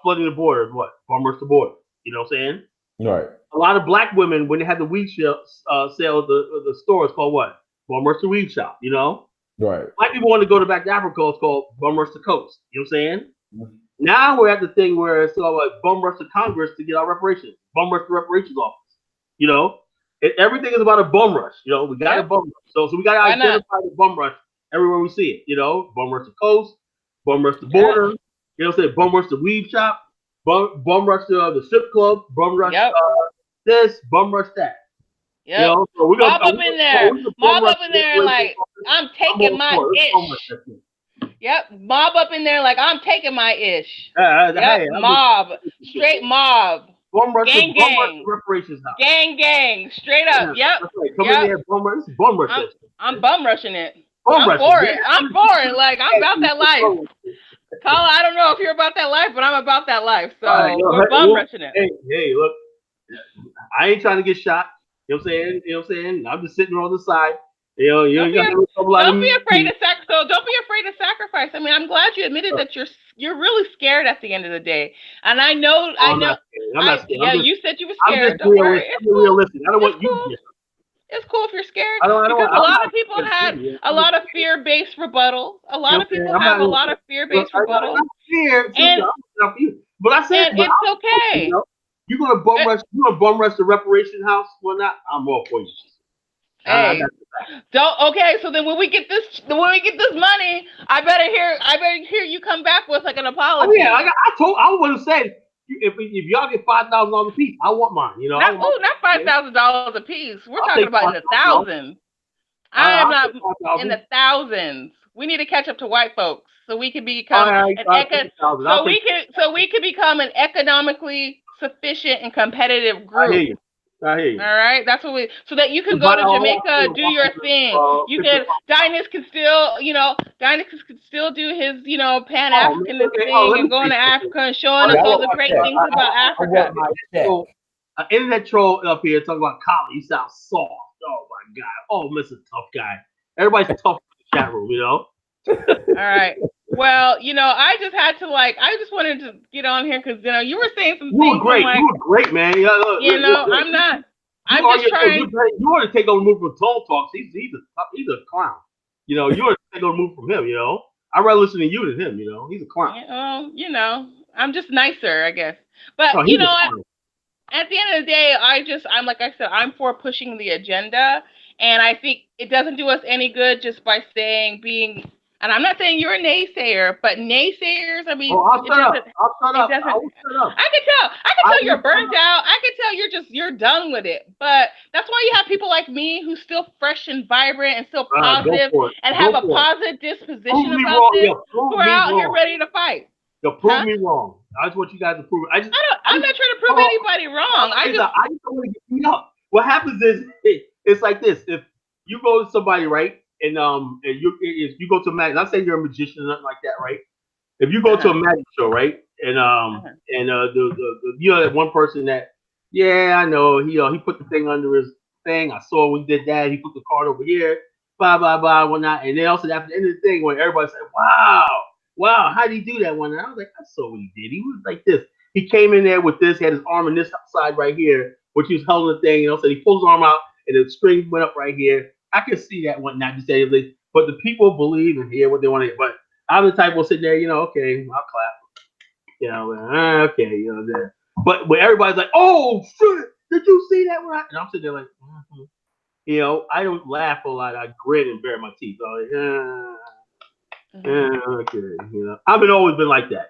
flooding the border. What? Bum rush the border. You know what I'm saying? Right. A lot of black women, when they had the weed sale at the store, it's called what? Bum rush the weed shop. You know? Right. Black people want to go back to Africa. It's called bum rush the coast. You know what I'm saying? Mm-hmm. Now we're at the thing where it's all like bum rush to Congress to get our reparations. Bum rush to reparations office. You know? Everything is about a bum rush. You know? We got a bum rush. So we got to identify the bum rush everywhere we see it. You know? Bum rush the coast. Bum rush the border. You know what I'm saying? Bum rush the weed shop. Bum rush the strip club. Bum rush this. Bum rush that. Yep. You know? So Mob up in there like, I'm taking my ish. Yep, mob up in there like I'm taking my ish. Mob, straight mob. Gang, reparations house. Gang, straight up. Yep. Right. Come in here, bum rush. Bum rush. I'm bum rushing it. I'm for it. Like I'm about that life. Paula, I don't know if you're about that life, but I'm about that life. So we're bum rushing it. Hey, look, I ain't trying to get shot. You know what I'm saying? I'm just sitting on the side. Don't be afraid to sacrifice. I mean, I'm glad you admitted that you're really scared at the end of the day. And I know. I'm not scared. You said you were scared. Don't worry. I'm realistic. I don't want you to get. It's cool if you're scared. Because a lot of people had a lot of fear-based rebuttals. A lot of people have a lot of fear-based rebuttals. But I said, it's okay. You're gonna bum rush the reparation house? Well, not. I'm all for you. Hey, okay. So then when we get this money, I better hear you come back with like an apology. Oh, yeah, I would have said if y'all get $5,000 a piece, I want mine. You know, not $5,000 a piece. We're talking about in the thousands. I am not in the thousands. We need to catch up to white folks so we can become we can become an economically sufficient and competitive group. I hear you. All right, that's what so that you can go to Jamaica, do your thing. Dinus can still do his, Pan Africanist thing and going to Africa and showing us all the great things about Africa. Internet troll up here talking about Colin. You sound soft. Oh my God. Oh, Mr. Tough Guy. Everybody's tough in the chat room, you know. All right. Well, I just wanted to get on here because you were saying some things. You were great, man. I'm not. I'm just trying. You want to take over the move from Tone Talks. He's a clown. You want to take over the move from him. I'd rather listen to you than him. He's a clown. I'm just nicer, I guess. But at the end of the day, I'm like I said, I'm for pushing the agenda, and I think it doesn't do us any good just by being. And I'm not saying you're a naysayer, but naysayers, I mean, I'll shut up. I can tell you're burnt out. I can tell you're done with it. But that's why you have people like me who's still fresh and vibrant and still positive and have a positive disposition about this, who are out here ready to fight. Prove me wrong. I just want you guys to prove it. I'm not trying to prove anybody wrong. I just don't want to get beat up. What happens is it's like this. If you go to somebody, right? And if you go to a magic, not saying you're a magician or nothing like that, right? If you go to a magic show, right? And that one person that, I know, he put the thing under his thing. I saw when he did that. He put the card over here, blah blah blah, whatnot. And then also after the end of the thing, when everybody said, "Wow, wow, how did he do that one? And I was like, I saw what he did. He was like this. He came in there with this. He had his arm on this side right here, which he was holding the thing. So he pulls his arm out, and the string went up right here. I could see that one, not just say, but the people believe and hear what they want to hear. But I'm the type will sit there, okay, I'll clap. Okay, there. But when everybody's like, oh, shit, did you see that one? And I'm sitting there like, I don't laugh a lot. I grin and bare my teeth. I'm like, okay, I've always been like that.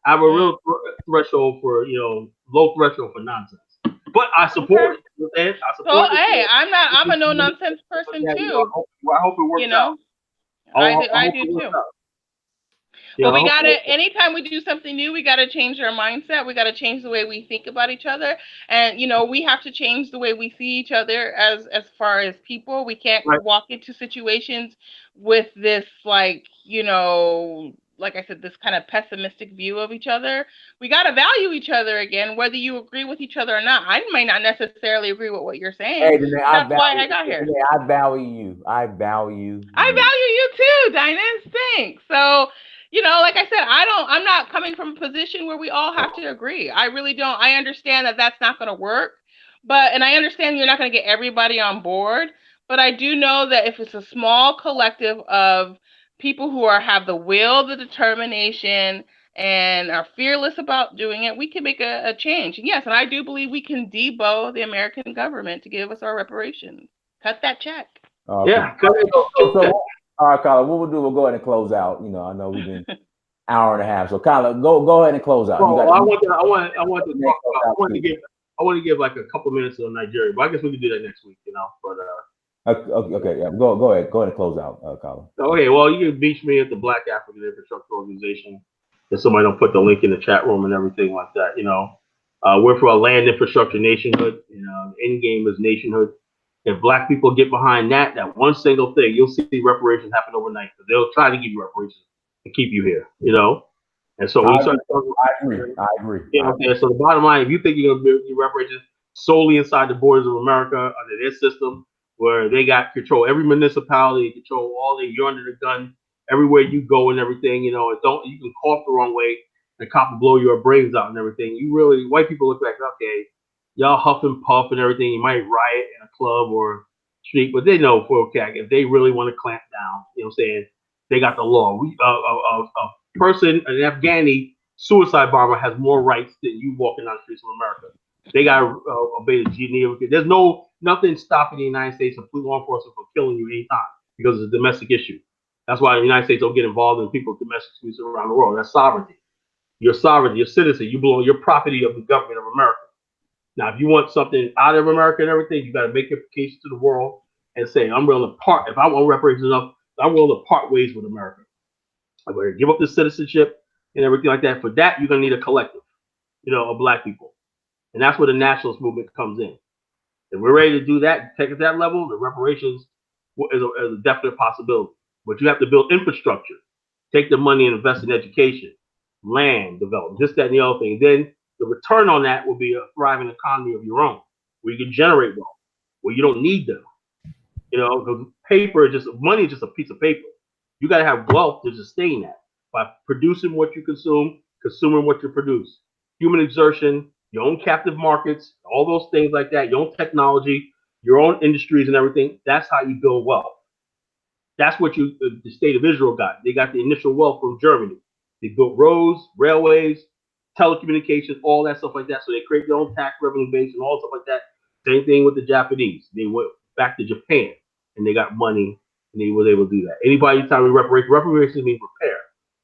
I have a real threshold for low threshold for nonsense. But I support it. I So support it. hey, I'm a no nonsense person Yeah, too. I hope it works out. I hope do it works too. out. Well, we gotta. Anytime we do something new, we gotta change our mindset. We gotta change the way we think about each other, and we have to change the way we see each other as far as people. We can't walk into situations with this like I said, this kind of pessimistic view of each other. We gotta value each other again, whether you agree with each other or not. I may not necessarily agree with what you're saying. Hey, Danae, That's why I got here. Danae, I value you. I value I you. value you too, Dinus. Thanks. So, like I said, I'm not coming from a position where we all have to agree. I really don't. I understand that that's not going to work, and I understand you're not going to get everybody on board. But I do know that if it's a small collective of people who have the will, the determination, and are fearless about doing it, we can make a change. And yes, and I do believe we can debo the American government to give us our reparations. Cut that check. Yeah. So, all right, Kyla, what we'll do, we'll go ahead and close out. I know we've been hour and a half. So, Kyla, go ahead and close out. Well, I want to talk about. I want to give like a couple minutes on Nigeria, but I guess we can do that next week. But okay, yeah, go ahead and close out, Kyla. Okay, well, you can beach me at the Black African Infrastructure Organization. If somebody don't put the link in the chat room and everything like that, we're for a land infrastructure nationhood. The end game is nationhood. If Black people get behind that one single thing, you'll see reparations happen overnight. Because they'll try to give you reparations to keep you here. And so when you start talking, I agree. So the bottom line, if you think you're going to do reparations solely inside the borders of America under their system, where they got control every municipality, control you're under the gun everywhere you go and everything, you can cough the wrong way and the cop will blow your brains out and everything. White people look like, okay, y'all huff and puff and everything. You might riot in a club or street, but they know for a fact if they really want to clamp down, they got the law. A person, an Afghani suicide bomber has more rights than you walking down the streets of America. They got to obey the Geneva. There's nothing stopping the United States and law enforcement from killing you anytime because it's a domestic issue. That's why the United States don't get involved in people's domestic disputes around the world. That's sovereignty. You're sovereign. You're citizen. You belong. You're property of the government of America. Now, if you want something out of America and everything, you got to make your case to the world and say, I'm willing to part. If I want reparations enough, I'm willing to part ways with America. I'm going to give up the citizenship and everything like that. For that, you're going to need a collective, of Black people. And that's where the nationalist movement comes in. If we're ready to do that, take it to that level, the reparations is a definite possibility. But you have to build infrastructure. Take the money and invest in education, land development, this, that, and the other thing. Then the return on that will be a thriving economy of your own, where you can generate wealth, where you don't need them. Because money is just a piece of paper. You got to have wealth to sustain that by producing what you consume, consuming what you produce. Human exertion, your own captive markets, all those things like that, your own technology, your own industries and everything. That's how you build wealth. That's what the state of Israel got. They got the initial wealth from Germany. They built roads, railways, telecommunications, all that stuff like that. So they create their own tax revenue base and all stuff like that. Same thing with the Japanese. They went back to Japan and they got money and they were able to do that. Anybody time we reparations means repair.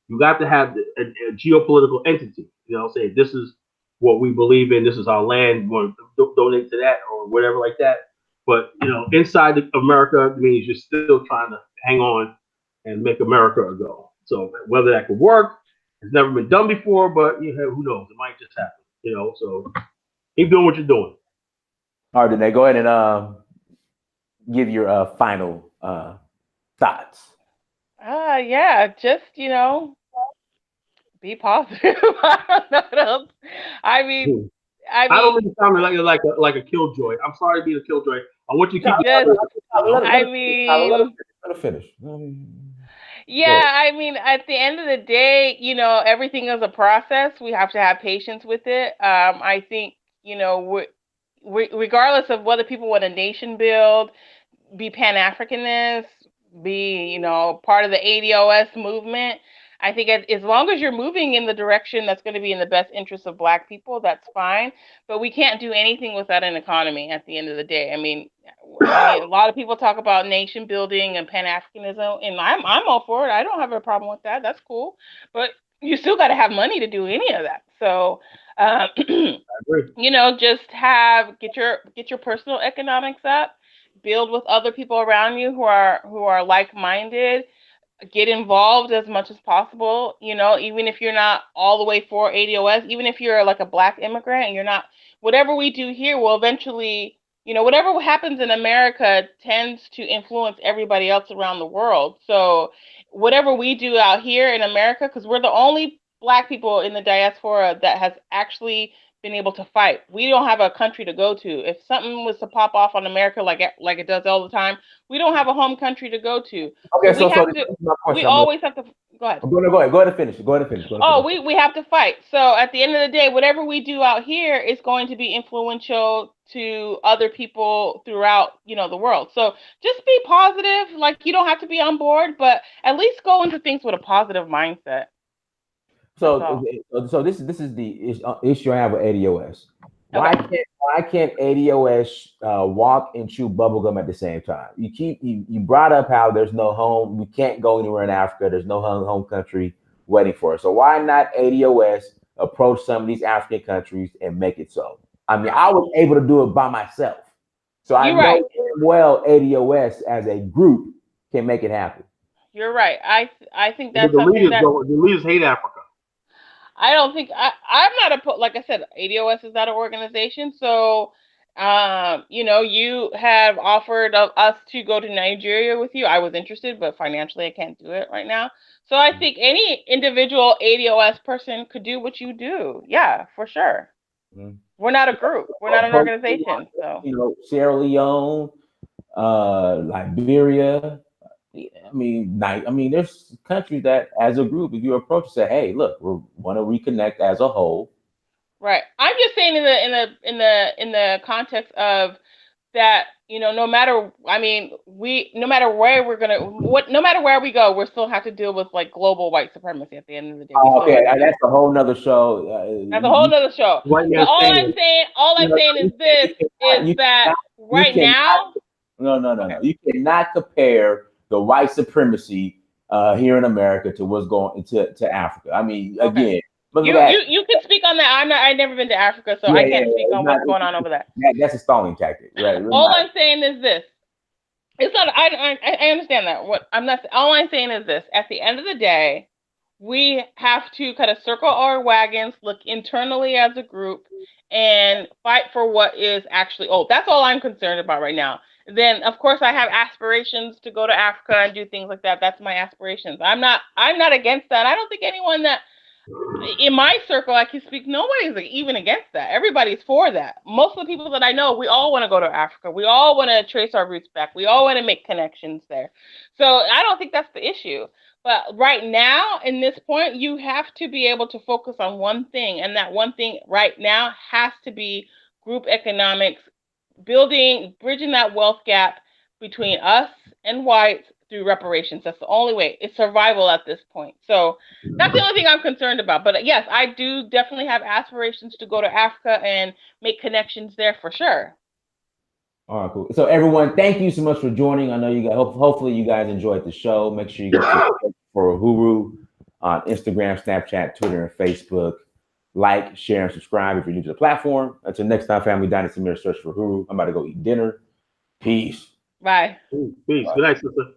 You got to have a geopolitical entity. Say this is what we believe in. This is our land. We want to donate to that or whatever like that. But inside America means you're still trying to hang on and make America a go. So whether that could work, it's never been done before. But who knows? It might just happen. So keep doing what you're doing. All right, Danae, go ahead and give your final thoughts. Yeah, just be positive. I don't know what else. I mean, I don't really sound like a killjoy. I'm sorry to be a killjoy. I want you to keep. Let her finish. Yeah, I mean, at the end of the day, everything is a process. We have to have patience with it. I think, regardless of whether people want a nation build, be Pan Africanist, be part of the ADOS movement. I think as long as you're moving in the direction that's going to be in the best interest of Black people, that's fine. But we can't do anything without an economy. At the end of the day, a lot of people talk about nation building and Pan Africanism, and I'm all for it. I don't have a problem with that. That's cool. But you still got to have money to do any of that. So. I agree. Just get your personal economics up, build with other people around you who are like-minded, get involved as much as possible, even if you're not all the way for ADOS, even if you're like a Black immigrant and you're not, whatever we do here will eventually, whatever happens in America tends to influence everybody else around the world. So whatever we do out here in America, because we're the only Black people in the diaspora that has actually been able to fight. We don't have a country to go to. If something was to pop off on America like it does all the time, we don't have a home country to go to. So Okay, we have this to. is my We question. always have to. Go ahead. Go ahead. Go ahead and finish. Go ahead and finish. Go ahead and Oh, finish. we have to fight. So at the end of the day, whatever we do out here is going to be influential to other people throughout, the world. So just be positive. Like, you don't have to be on board, but at least go into things with a positive mindset. So, this is the issue I have with ADOS. Why can't ADOS walk and chew bubblegum at the same time? You brought up how there's no home, we can't go anywhere in Africa, there's no home country waiting for us. So why not ADOS approach some of these African countries and make it so? I mean, I was able to do it by myself. So I You're know right. well ADOS as a group can make it happen. You're right. I think Because that's something that the leaders hate Africa. I don't think I'm not like I said, ADOS is not an organization. So, you have offered us to go to Nigeria with you. I was interested, but financially I can't do it right now. So I think any individual ADOS person could do what you do. Yeah, for sure. Mhm. We're not a group. We're not an organization. So Sierra Leone, Liberia. There's countries that, as a group, if you approach, say, "Hey, look, we want to reconnect as a whole." right. I'm just saying in the context of that, no matter, no matter where no matter where we go, we still have to deal with like global white supremacy at the end of the day. We Oh, still okay, have to deal. that's a whole nother show. That's a whole nother show. White But man saying, all I'm saying is this: is that you right cannot, now? no. You cannot compare the white supremacy here in America to what's going to Africa. I mean, Okay. again, look at You that. you can speak on that. I've never been to Africa, so I can't speak on what's going on over there. That's a stalling tactic, right? All I'm saying is this: it's not. I understand that. What I'm not. All I'm saying is this: at the end of the day, we have to kind of circle our wagons, look internally as a group, and fight for what is actually old. That's all I'm concerned about right now. Then, of course, I have aspirations to go to Africa and do things like that. That's my aspirations. I'm not against that. I don't think anyone that in my circle I can speak, nobody's like even against that. Everybody's for that. Most of the people that I know, we all want to go to Africa. We all want to trace our roots back. We all want to make connections there. So I don't think that's the issue. But right now, in this point, you have to be able to focus on one thing. And that one thing right now has to be group economics, bridging that wealth gap between us and whites through reparations. That's the only way. It's survival at this point. So that's the only thing I'm concerned about. But yes, I do definitely have aspirations to go to Africa and make connections there for sure. All right, cool. So everyone, thank you so much for joining. I know you guys. Hopefully, you guys enjoyed the show. Make sure you go for Uhuru on Instagram, Snapchat, Twitter, and Facebook. Like, share, and subscribe if you're new to the platform. Until next time, family, Dynasty Mirror, search for Uhuru. I'm about to go eat dinner. Peace. Bye. peace. Good night, sister.